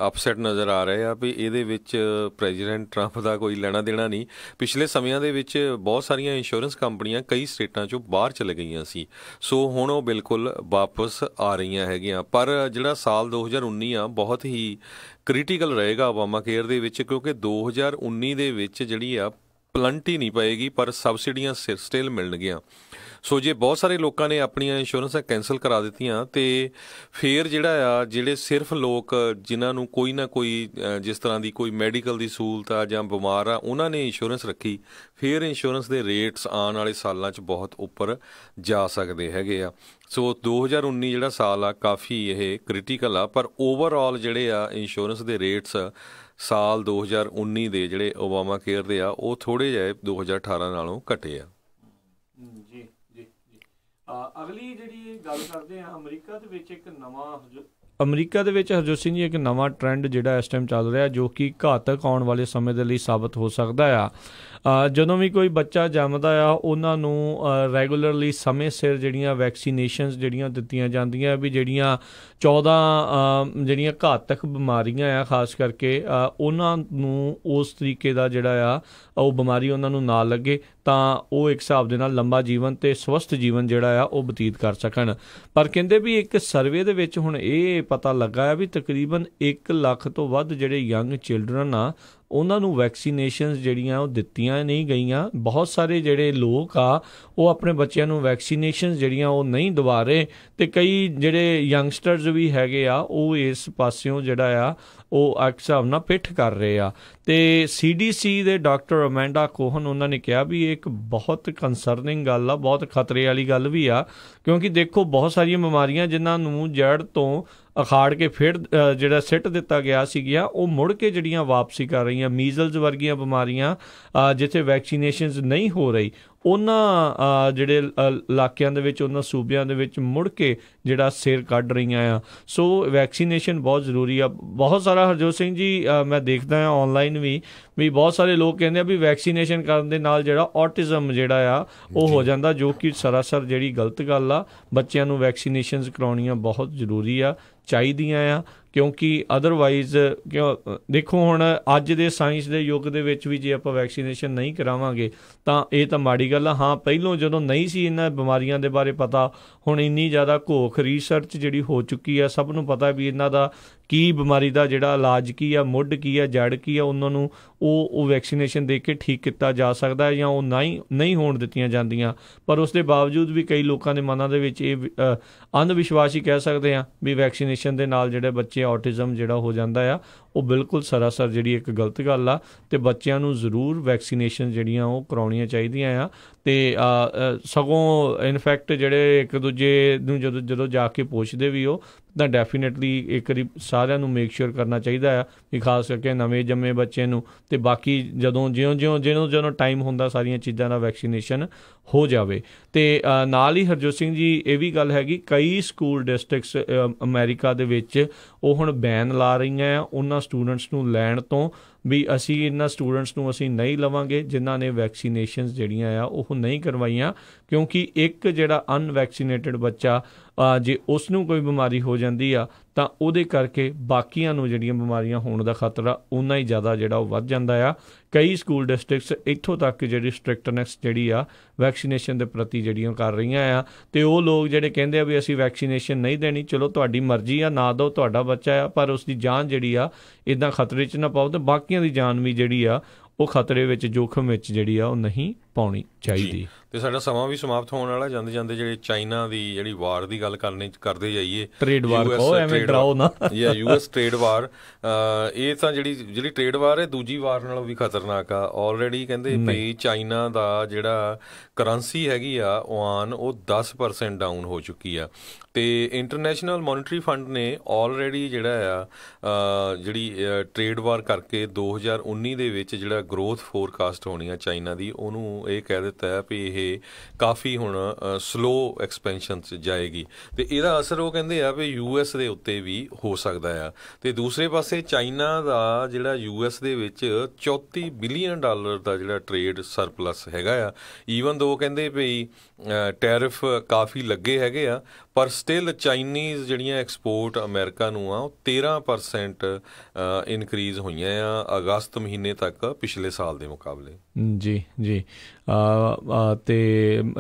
ਅਪਸੈਟ ਨਜ਼ਰ ਆ ਰਹੇ ਆ ਵੀ ਇਹਦੇ ਵਿੱਚ ਪ੍ਰੈਜ਼ੀਡੈਂਟ ਟਰੰਪ ਦਾ ਕੋਈ ਲੈਣਾ ਦੇਣਾ ਨਹੀਂ। ਪਿਛਲੇ ਸਮਿਆਂ ਦੇ ਵਿੱਚ ਬਹੁਤ ਸਾਰੀਆਂ ਇੰਸ਼ੋਰੈਂਸ ਕੰਪਨੀਆਂ ਕਈ ਸਟੇਟਾਂ 'ਚੋਂ ਬਾਹਰ ਚਲੇ ਗਈਆਂ ਸੀ, ਸੋ ਹੁਣ ਉਹ ਬਿਲਕੁਲ ਵਾਪਸ ਆ ਰਹੀਆਂ ਹੈਗੀਆਂ। ਪਰ ਜਿਹੜਾ ਸਾਲ 2019 ਆ ਬਹੁਤ ਹੀ ਕ੍ਰਿਟੀਕਲ ਰਹੇਗਾ ਓਬਾਮਾ ਕੇਅਰ ਦੇ ਵਿੱਚ, ਕਿਉਂਕਿ 2019 ਦੇ ਵਿੱਚ ਜਿਹੜੀ ਆ ਪਲੰਟੀ ਨਹੀਂ ਪਏਗੀ ਪਰ ਸਬਸਿਡੀਆਂ ਸਟਿਲ ਮਿਲਣਗੀਆਂ। ਸੋ ਜੇ ਬਹੁਤ ਸਾਰੇ ਲੋਕਾਂ ਨੇ ਆਪਣੀਆਂ ਇੰਸ਼ੋਰੈਂਸਾਂ ਕੈਂਸਲ ਕਰਾ ਦਿੱਤੀਆਂ ਤੇ ਫਿਰ ਜਿਹੜਾ ਆ ਜਿਹੜੇ ਸਿਰਫ ਲੋਕ ਜਿਨ੍ਹਾਂ ਨੂੰ ਕੋਈ ਨਾ ਕੋਈ ਜਿਸ ਤਰ੍ਹਾਂ ਦੀ ਕੋਈ ਮੈਡੀਕਲ ਦੀ ਸਹੂਲਤ ਆ ਜਾਂ ਬਿਮਾਰ ਆ ਉਹਨਾਂ ਨੇ ਇੰਸ਼ੋਰੈਂਸ ਰੱਖੀ, ਫਿਰ ਇੰਸ਼ੋਰੈਂਸ ਦੇ ਰੇਟਸ ਆਉਣ ਵਾਲੇ ਸਾਲਾਂ 'ਚ ਬਹੁਤ ਉੱਪਰ ਜਾ ਸਕਦੇ ਹੈਗੇ ਆ। ਸੋ 2019 ਜਿਹੜਾ ਸਾਲ ਆ ਕਾਫੀ ਇਹ ਕ੍ਰਿਟੀਕਲ ਆ, ਪਰ ਓਵਰਆਲ ਜਿਹੜੇ ਆ ਇੰਸ਼ੋਰੈਂਸ ਦੇ ਰੇਟਸ ਸਾਲ 2019 ਦੇ ਜਿਹੜੇ ਓਬਾਮਾ ਕੇਅਰ ਦੇ ਆ ਉਹ ਥੋੜ੍ਹੇ ਜਿਹੇ 2018 ਨਾਲੋਂ ਘਟੇ ਆ। ਜੀ ਜੀ ਜੀ ਅਗਲੀ ਜਿਹੜੀ ਗੱਲ ਕਰਦੇ ਆ, ਅਮਰੀਕਾ ਦੇ ਵਿੱਚ ਹਰਜੋਤ ਸਿੰਘ ਜੀ ਇੱਕ ਨਵਾਂ ਟ੍ਰੈਂਡ ਜਿਹੜਾ ਇਸ ਟਾਈਮ ਚੱਲ ਰਿਹਾ ਜੋ ਕਿ ਘਾਤਕ ਆਉਣ ਵਾਲੇ ਸਮੇਂ ਦੇ ਲਈ ਸਾਬਤ ਹੋ ਸਕਦਾ ਆ। ਜਦੋਂ ਵੀ ਕੋਈ ਬੱਚਾ ਜੰਮਦਾ ਆ ਉਹਨਾਂ ਨੂੰ ਰੈਗੂਲਰਲੀ ਸਮੇਂ ਸਿਰ ਜਿਹੜੀਆਂ ਵੈਕਸੀਨੇਸ਼ਨਸ ਜਿਹੜੀਆਂ ਦਿੱਤੀਆਂ ਜਾਂਦੀਆਂ ਵੀ ਜਿਹੜੀਆਂ 14 ਜਿਹੜੀਆਂ ਘਾਤਕ ਬਿਮਾਰੀਆਂ ਆ ਖਾਸ ਕਰਕੇ ਉਹਨਾਂ ਨੂੰ ਉਸ ਤਰੀਕੇ ਦਾ ਜਿਹੜਾ ਆ ਉਹ ਬਿਮਾਰੀ ਉਹਨਾਂ ਨੂੰ ਨਾ ਲੱਗੇ ਤਾਂ ਉਹ ਇੱਕ ਹਿਸਾਬ ਦੇ ਨਾਲ ਲੰਬਾ ਜੀਵਨ ਤੇ ਸਵਸਥ ਜੀਵਨ ਜਿਹੜਾ ਆ ਉਹ ਬਤੀਤ ਕਰ ਸਕਣ। ਪਰ ਕਹਿੰਦੇ ਵੀ ਇੱਕ ਸਰਵੇ ਦੇ ਵਿੱਚ ਹੁਣ ਇਹ ਪਤਾ ਲੱਗਾ ਆ ਵੀ ਤਕਰੀਬਨ 1 ਲੱਖ ਤੋਂ ਵੱਧ ਜਿਹੜੇ ਯੰਗ ਚਿਲਡਰਨ ਆ ਉਹਨਾਂ ਨੂੰ ਵੈਕਸੀਨੇਸ਼ਨਸ ਜਿਹੜੀਆਂ ਉਹ ਦਿੱਤੀਆਂ ਨਹੀਂ ਗਈਆਂ। ਬਹੁਤ ਸਾਰੇ ਜਿਹੜੇ ਲੋਕ ਆ ਉਹ ਆਪਣੇ ਬੱਚਿਆਂ ਨੂੰ ਵੈਕਸੀਨੇਸ਼ਨਸ ਜਿਹੜੀਆਂ ਉਹ ਨਹੀਂ ਦਵਾ ਰਹੇ ਤੇ ਕਈ ਜਿਹੜੇ ਯੰਗਸਟਰਸ ਵੀ ਹੈਗੇ ਆ ਉਹ ਇਸ ਪਾਸਿਓਂ ਜਿਹੜਾ ਆ ਉਹ ਇੱਕ ਹਿਸਾਬ ਨਾਲ ਪਿੱਠ ਕਰ ਰਹੇ ਆ। ਤੇ CDC ਦੇ ਡਾਕਟਰ ਅਮੈਂਡਾ ਕੋਹਨ ਉਹਨਾਂ ਨੇ ਕਿਹਾ ਵੀ ਇਹ ਇੱਕ ਬਹੁਤ ਕੰਸਰਨਿੰਗ ਗੱਲ ਆ, ਬਹੁਤ ਖਤਰੇ ਵਾਲੀ ਗੱਲ ਵੀ ਆ, ਕਿਉਂਕਿ ਦੇਖੋ ਬਹੁਤ ਸਾਰੀਆਂ ਬਿਮਾਰੀਆਂ ਜਿਨ੍ਹਾਂ ਨੂੰ ਜੜ ਤੋਂ ਅਖਾੜ ਕੇ ਫਿਰ ਜਿਹੜਾ ਸਿੱਟ ਦਿੱਤਾ ਗਿਆ ਸੀਗੀਆਂ ਉਹ ਮੁੜ ਕੇ ਜਿਹੜੀਆਂ ਵਾਪਸੀ ਕਰ ਰਹੀਆਂ। ਮੀਜ਼ਲਸ ਵਰਗੀਆਂ ਬਿਮਾਰੀਆਂ ਜਿੱਥੇ ਵੈਕਸੀਨੇਸ਼ਨਸ ਨਹੀਂ ਹੋ ਰਹੀ ਉਹਨਾਂ ਜਿਹੜੇ ਇਲਾਕਿਆਂ ਦੇ ਵਿੱਚ ਉਹਨਾਂ ਸੂਬਿਆਂ ਦੇ ਵਿੱਚ ਮੁੜ ਕੇ ਜਿਹੜਾ ਸਿਰ ਕੱਢ ਰਹੀਆਂ ਆ। ਸੋ ਵੈਕਸੀਨੇਸ਼ਨ ਬਹੁਤ ਜ਼ਰੂਰੀ ਆ। ਬਹੁਤ ਸਾਰਾ ਹਰਜੋਤ ਸਿੰਘ ਜੀ ਮੈਂ ਦੇਖਦਾ ਹਾਂ ਔਨਲਾਈਨ ਵੀ ਬਹੁਤ ਸਾਰੇ ਲੋਕ ਕਹਿੰਦੇ ਆ ਵੀ ਵੈਕਸੀਨੇਸ਼ਨ ਕਰਨ ਦੇ ਨਾਲ ਜਿਹੜਾ ਔਟਿਜ਼ਮ ਜਿਹੜਾ ਆ ਉਹ ਹੋ ਜਾਂਦਾ, ਜੋ ਕਿ ਸਰਾਸਰ ਜਿਹੜੀ ਗਲਤ ਗੱਲ ਆ। ਬੱਚਿਆਂ ਨੂੰ ਵੈਕਸੀਨੇਸ਼ਨਸ ਕਰਾਉਣੀਆਂ ਬਹੁਤ ਜ਼ਰੂਰੀ ਆ, ਚਾਹੀਦੀਆਂ ਆ, ਕਿਉਂਕਿ ਅਦਰਵਾਈਜ਼ ਦੇਖੋ ਹੁਣ ਅੱਜ ਦੇ ਸਾਇੰਸ ਦੇ ਯੁੱਗ ਦੇ ਵਿੱਚ ਵੀ ਜੇ ਆਪਾਂ ਵੈਕਸੀਨੇਸ਼ਨ ਨਹੀਂ ਕਰਾਵਾਂਗੇ ਤਾਂ ਇਹ ਤਾਂ ਮਾੜੀ ਗੱਲ ਆ। ਹਾਂ ਪਹਿਲੋਂ ਜਦੋਂ ਨਹੀਂ ਸੀ ਇਹਨਾਂ ਬਿਮਾਰੀਆਂ ਦੇ ਬਾਰੇ ਪਤਾ, ਹੁਣ ਇੰਨੀ ਜ਼ਿਆਦਾ ਘੋਖ ਰਿਸਰਚ ਜਿਹੜੀ ਹੋ ਚੁੱਕੀ ਆ, ਸਭ ਨੂੰ ਪਤਾ ਵੀ ਇਹਨਾਂ ਦਾ ਕੀ ਬਿਮਾਰੀ ਦਾ ਜਿਹੜਾ ਇਲਾਜ ਕੀ ਆ, ਮੁੱਢ ਕੀ ਆ, ਜੜ ਕੀ ਆ, ਉਹਨਾਂ ਨੂੰ ਉਹ ਵੈਕਸੀਨੇਸ਼ਨ ਦੇ ਕੇ ਠੀਕ ਕੀਤਾ ਜਾ ਸਕਦਾ ਜਾਂ ਉਹ ਨਹੀਂ ਹੋਣ ਦਿੱਤੀਆਂ ਜਾਂਦੀਆਂ। ਪਰ ਉਸ ਦੇ ਬਾਵਜੂਦ ਵੀ ਕਈ ਲੋਕਾਂ ਦੇ ਮਨਾਂ ਦੇ ਵਿੱਚ ਇਹ ਅੰਧ ਵਿਸ਼ਵਾਸ ਹੀ ਕਹਿ ਸਕਦੇ ਹਾਂ ਵੀ ਵੈਕਸੀਨੇਸ਼ਨ ਦੇ ਨਾਲ ਜਿਹੜੇ ਬੱਚੇ ਆਟਿਜ਼ਮ ਜਿਹੜਾ ਹੋ ਜਾਂਦਾ ਆ, ਉਹ ਬਿਲਕੁਲ ਸਰਾਸਰ ਜਿਹੜੀ ਇੱਕ ਗਲਤ ਗੱਲ ਆ। ਅਤੇ ਬੱਚਿਆਂ ਨੂੰ ਜ਼ਰੂਰ ਵੈਕਸੀਨੇਸ਼ਨ ਜਿਹੜੀਆਂ ਉਹ ਕਰਾਉਣੀਆਂ ਚਾਹੀਦੀਆਂ ਆ। ਅਤੇ ਸਗੋਂ ਇਨਫੈਕਟ ਜਿਹੜੇ ਇੱਕ ਦੂਜੇ ਨੂੰ ਜਦੋਂ ਜਾ ਕੇ ਪੁੱਛਦੇ ਵੀ ਉਹ ਤਾਂ ਡੈਫੀਨੇਟਲੀ ਇੱਕ ਵਾਰੀ ਸਾਰਿਆਂ ਨੂੰ ਮੇਕ ਸ਼ੋਰ ਕਰਨਾ ਚਾਹੀਦਾ ਆ ਵੀ ਖਾਸ ਕਰਕੇ ਨਵੇਂ ਜੰਮੇ ਬੱਚੇ ਨੂੰ, ਅਤੇ ਬਾਕੀ ਜਦੋਂ ਟਾਈਮ ਹੁੰਦਾ ਸਾਰੀਆਂ ਚੀਜ਼ਾਂ ਦਾ ਵੈਕਸੀਨੇਸ਼ਨ ਹੋ ਜਾਵੇ। ਅਤੇ ਨਾਲ ਹੀ ਹਰਜੋਤ ਸਿੰਘ ਜੀ ਇਹ ਵੀ ਗੱਲ ਹੈਗੀ, ਕਈ ਸਕੂਲ ਡਿਸਟ੍ਰਿਕਟਸ ਅਮਰੀਕਾ ਦੇ ਵਿੱਚ ਉਹ ਹੁਣ ਬੈਨ ਲਾ ਰਹੀਆਂ ਆ ਉਹਨਾਂ ਸਟੂਡੈਂਟਸ ਨੂੰ ਲੈਣ ਤੋਂ ਵੀ ਅਸੀਂ ਇਹਨਾਂ ਸਟੂਡੈਂਟਸ ਨੂੰ ਅਸੀਂ ਨਹੀਂ ਲਵਾਂਗੇ ਜਿਨ੍ਹਾਂ ਨੇ ਵੈਕਸੀਨੇਸ਼ਨਸ ਜਿਹੜੀਆਂ ਆ ਉਹ ਨਹੀਂ ਕਰਵਾਈਆਂ, ਕਿਉਂਕਿ ਇੱਕ ਜਿਹੜਾ ਅਨਵੈਕਸੀਨੇਟਡ ਬੱਚਾ ਜੇ ਉਸ ਨੂੰ ਕੋਈ ਬਿਮਾਰੀ ਹੋ ਜਾਂਦੀ ਆ ਤਾਂ ਉਹਦੇ ਕਰਕੇ ਬਾਕੀਆਂ ਨੂੰ ਜਿਹੜੀਆਂ ਬਿਮਾਰੀਆਂ ਹੋਣ ਦਾ ਖਤਰਾ ਓਨਾ ਹੀ ਜ਼ਿਆਦਾ ਜਿਹੜਾ ਉਹ ਵੱਧ ਜਾਂਦਾ ਆ। ਕਈ ਸਕੂਲ ਡਿਸਟ੍ਰਿਕਟਸ ਇੱਥੋਂ ਤੱਕ ਜਿਹੜੀ ਸਟ੍ਰਿਕਟਨੈਸ ਜਿਹੜੀ ਆ ਵੈਕਸੀਨੇਸ਼ਨ ਦੇ ਪ੍ਰਤੀ ਜਿਹੜੀਆਂ ਕਰ ਰਹੀਆਂ ਆ। ਅਤੇ ਉਹ ਲੋਕ ਜਿਹੜੇ ਕਹਿੰਦੇ ਆ ਵੀ ਅਸੀਂ ਵੈਕਸੀਨੇਸ਼ਨ ਨਹੀਂ ਦੇਣੀ, ਚਲੋ ਤੁਹਾਡੀ ਮਰਜ਼ੀ ਆ, ਨਾ ਦਿਓ, ਤੁਹਾਡਾ ਬੱਚਾ ਆ, ਪਰ ਉਸ ਦੀ ਜਾਨ ਜਿਹੜੀ ਆ ਇੱਦਾਂ ਖਤਰੇ 'ਚ ਨਾ ਪਾਓ ਅਤੇ ਬਾਕੀਆਂ ਦੀ ਜਾਨ ਵੀ ਜਿਹੜੀ ਆ ਉਹ ਖਤਰੇ ਵਿੱਚ, ਜੋਖਮ ਵਿੱਚ ਜਿਹੜੀ ਆ ਉਹ ਨਹੀਂ ਪਾਉਣੀ ਚਾਹੀਦੀ। ਤੇ ਸਾਡਾ ਸਮਾਂ ਵੀ ਸਮਾਪਤ ਹੋਣ ਵਾਲਾ। ਜਾਂਦੇ ਜਾਂਦੇ ਜਿਹੜੇ ਚਾਈਨਾ ਦੀ ਜਿਹੜੀ ਵਾਰ ਦੀ ਗੱਲ ਕਰਦੇ ਜਾਈਏ, ਟ੍ਰੇਡ ਵਾਰ US ਟ੍ਰੇਡ ਵਾਰ, ਇਹ ਤਾਂ ਜਿਹੜੀ ਟ੍ਰੇਡ ਵਾਰ ਹੈ ਦੂਜੀ ਵਾਰ ਨਾਲੋਂ ਵੀ ਖਤਰਨਾਕ ਆ। ਆਲਰੇਡੀ ਕਹਿੰਦੇ ਵੀ ਚਾਈਨਾ ਦਾ ਜਿਹੜਾ ਕਰੰਸੀ ਹੈਗੀ ਆ ਯੁਆਨ ਉਹ 10% ਡਾਊਨ ਹੋ ਚੁੱਕੀ ਆ। ਅਤੇ ਇੰਟਰਨੈਸ਼ਨਲ ਮੋਨੀਟਰੀ ਫੰਡ ਨੇ ਆਲਰੇਡੀ ਜਿਹੜਾ ਆ ਜਿਹੜੀ ਟ੍ਰੇਡ ਵਾਰ ਕਰਕੇ 2019 ਦੇ ਵਿੱਚ ਜਿਹੜਾ ਗਰੋਥ ਫੋਰਕਾਸਟ ਹੋਣੀ ਆ ਚਾਈਨਾ ਦੀ, ਉਹਨੂੰ ਇਹ ਕਹਿ ਦਿੱਤਾ ਹੈ ਵੀ ਇਹ ਕਾਫੀ ਹੁਣ ਸਲੋ ਐਕਸਪੈਂਸ਼ਨ 'ਚ ਜਾਏਗੀ। ਅਤੇ ਇਹਦਾ ਅਸਰ ਉਹ ਕਹਿੰਦੇ ਆ ਵੀ US ਦੇ ਉੱਤੇ ਵੀ ਹੋ ਸਕਦਾ ਆ। ਅਤੇ ਦੂਸਰੇ ਪਾਸੇ ਚਾਈਨਾ ਦਾ ਜਿਹੜਾ US ਦੇ ਵਿੱਚ $34 ਬਿਲੀਅਨ ਦਾ ਜਿਹੜਾ ਟ੍ਰੇਡ ਸਰਪਲਸ ਹੈਗਾ ਆ। ਈਵਨ ਦੋ ਕਹਿੰਦੇ ਵੀ ਟੈਰਿਫ ਕਾਫੀ ਲੱਗੇ ਹੈਗੇ ਆ, ਪਰ ਸਟਿਲ ਚਾਈਨੀਜ਼ ਜਿਹੜੀਆਂ ਐਕਸਪੋਰਟ ਅਮਰੀਕਾ ਨੂੰ ਆ ਉਹ 13% ਇਨਕਰੀਜ਼ ਹੋਈਆਂ ਆ ਅਗਸਤ ਮਹੀਨੇ ਤੱਕ ਪਿਛਲੇ ਸਾਲ ਦੇ ਮੁਕਾਬਲੇ। ਜੀ ਜੀ। ਅਤੇ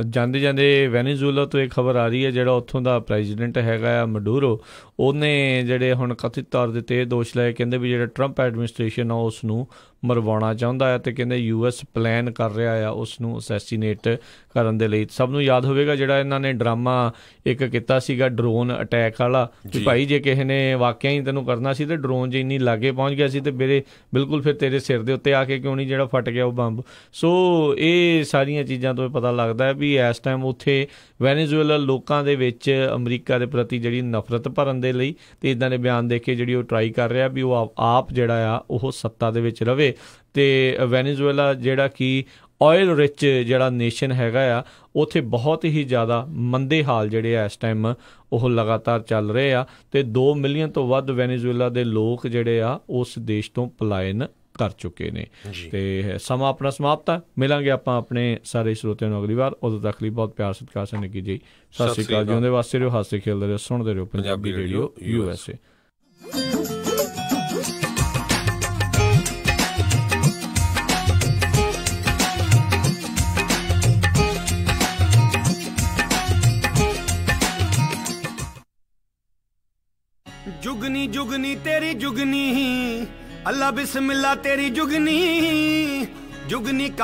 ਜਾਂਦੇ ਜਾਂਦੇ ਵੈਨੇਜ਼ੂਏਲਾ ਤੋਂ ਇਹ ਖਬਰ ਆ ਰਹੀ ਹੈ, ਜਿਹੜਾ ਉੱਥੋਂ ਦਾ ਪ੍ਰੈਜ਼ੀਡੈਂਟ ਹੈਗਾ ਆ ਮਡੂਰੋ, ਉਹਨੇ ਜਿਹੜੇ ਹੁਣ ਕਥਿਤ ਤੌਰ ਦੇ 'ਤੇ ਦੋਸ਼ ਲਾਏ, ਕਹਿੰਦੇ ਵੀ ਜਿਹੜਾ ਟਰੰਪ ਐਡਮਿਨਿਸਟ੍ਰੇਸ਼ਨ ਆ ਉਸ ਨੂੰ ਮਰਵਾਉਣਾ ਚਾਹੁੰਦਾ ਹੈ ਅਤੇ ਕਹਿੰਦੇ US ਪਲਾਨ ਕਰ ਰਿਹਾ ਆ ਉਸ ਨੂੰ ਅਸੈਸੀਨੇਟ ਕਰਨ ਦੇ ਲਈ। ਸਭ ਨੂੰ ਯਾਦ ਹੋਵੇਗਾ ਜਿਹੜਾ ਇਹਨਾਂ ਨੇ ਡਰਾਮਾ ਇੱਕ ਕੀਤਾ ਸੀਗਾ ਡਰੋਨ ਅਟੈਕ ਵਾਲਾ, ਕਿ ਭਾਈ ਜੇ ਕਿਸੇ ਨੇ ਵਾਕਿਆ ਹੀ ਤੈਨੂੰ ਕਰਨਾ ਸੀ ਅਤੇ ਡਰੋਨ ਜੇ ਇੰਨੀ ਲਾਗੇ ਪਹੁੰਚ ਗਿਆ ਸੀ ਅਤੇ ਬਿਲਕੁਲ ਫਿਰ ਤੇਰੇ ਸਿਰ ਦੇ ਉੱਤੇ ਆ ਕੇ ਕਿਉਂ ਨਹੀਂ ਜਿਹੜਾ ਫਟ ਗਿਆ ਉਹ ਬੰਬ। ਸੋ ਇਹ ਸਾਰੀਆਂ ਚੀਜ਼ਾਂ ਤੋਂ ਪਤਾ ਲੱਗਦਾ ਹੈ ਵੀ ਇਸ ਟਾਈਮ ਉੱਥੇ ਵੈਨੇਜ਼ੂਏਲਾ ਲੋਕਾਂ ਦੇ ਵਿੱਚ ਅਮਰੀਕਾ ਦੇ ਪ੍ਰਤੀ ਜਿਹੜੀ ਨਫ਼ਰਤ ਭਰਨ ਦੇ ਲਈ ਅਤੇ ਇੱਦਾਂ ਦੇ ਬਿਆਨ ਦੇ ਕੇ ਜਿਹੜੀ ਉਹ ਟਰਾਈ ਕਰ ਰਿਹਾ ਵੀ ਉਹ ਆਪ ਜਿਹੜਾ ਆ ਉਹ ਸੱਤਾ ਦੇ ਵਿੱਚ ਰਵੇ। ਅਤੇ ਵੈਨੇਜ਼ੂਏਲਾ ਜਿਹੜਾ ਕਿ ਆਇਲ ਰਿਚ ਜਿਹੜਾ ਨੇਸ਼ਨ ਹੈਗਾ ਆ, ਉੱਥੇ ਬਹੁਤ ਹੀ ਜ਼ਿਆਦਾ ਮੰਦੇ ਹਾਲ ਜਿਹੜੇ ਆ ਇਸ ਟਾਈਮ ਉਹ ਲਗਾਤਾਰ ਚੱਲ ਰਹੇ ਆ ਅਤੇ 2 ਮਿਲੀਅਨ ਤੋਂ ਵੱਧ ਵੈਨੇਜ਼ੂਏਲਾ ਦੇ ਲੋਕ ਜਿਹੜੇ ਆ ਉਸ ਦੇਸ਼ ਤੋਂ ਪਲਾਇਨ ਕਰ ਚੁੱਕੇ ਨੇ। ਅਤੇ ਸਮਾਂ ਆਪਣਾ ਸਮਾਪਤ ਆ। ਮਿਲਾਂਗੇ ਆਪਾਂ ਆਪਣੇ ਸਾਰੇ ਸਰੋਤਿਆਂ ਨੂੰ ਅਗਲੀ ਵਾਰ। ਉਦੋਂ ਤੱਕ ਲਈ ਬਹੁਤ ਪਿਆਰ ਸਤਿਕਾਰ ਸਨ ਨਿੱਕੀ ਜੀ। ਸਤਿ ਸ਼੍ਰੀ ਅਕਾਲ। ਜਿਉਂਦੇ ਵਾਸਤੇ ਰਹੋ, ਹਾਸੇ ਖੇਲਦੇ ਰਹੋ, ਸੁਣਦੇ ਰਹੋ ਪੰਜਾਬੀ ਰੇਡੀਓ USA। जुगनी जुगनी तेरी जुगनी, अल्लाह बिस्मिल्लाह तेरी जुगनी, जुगनी का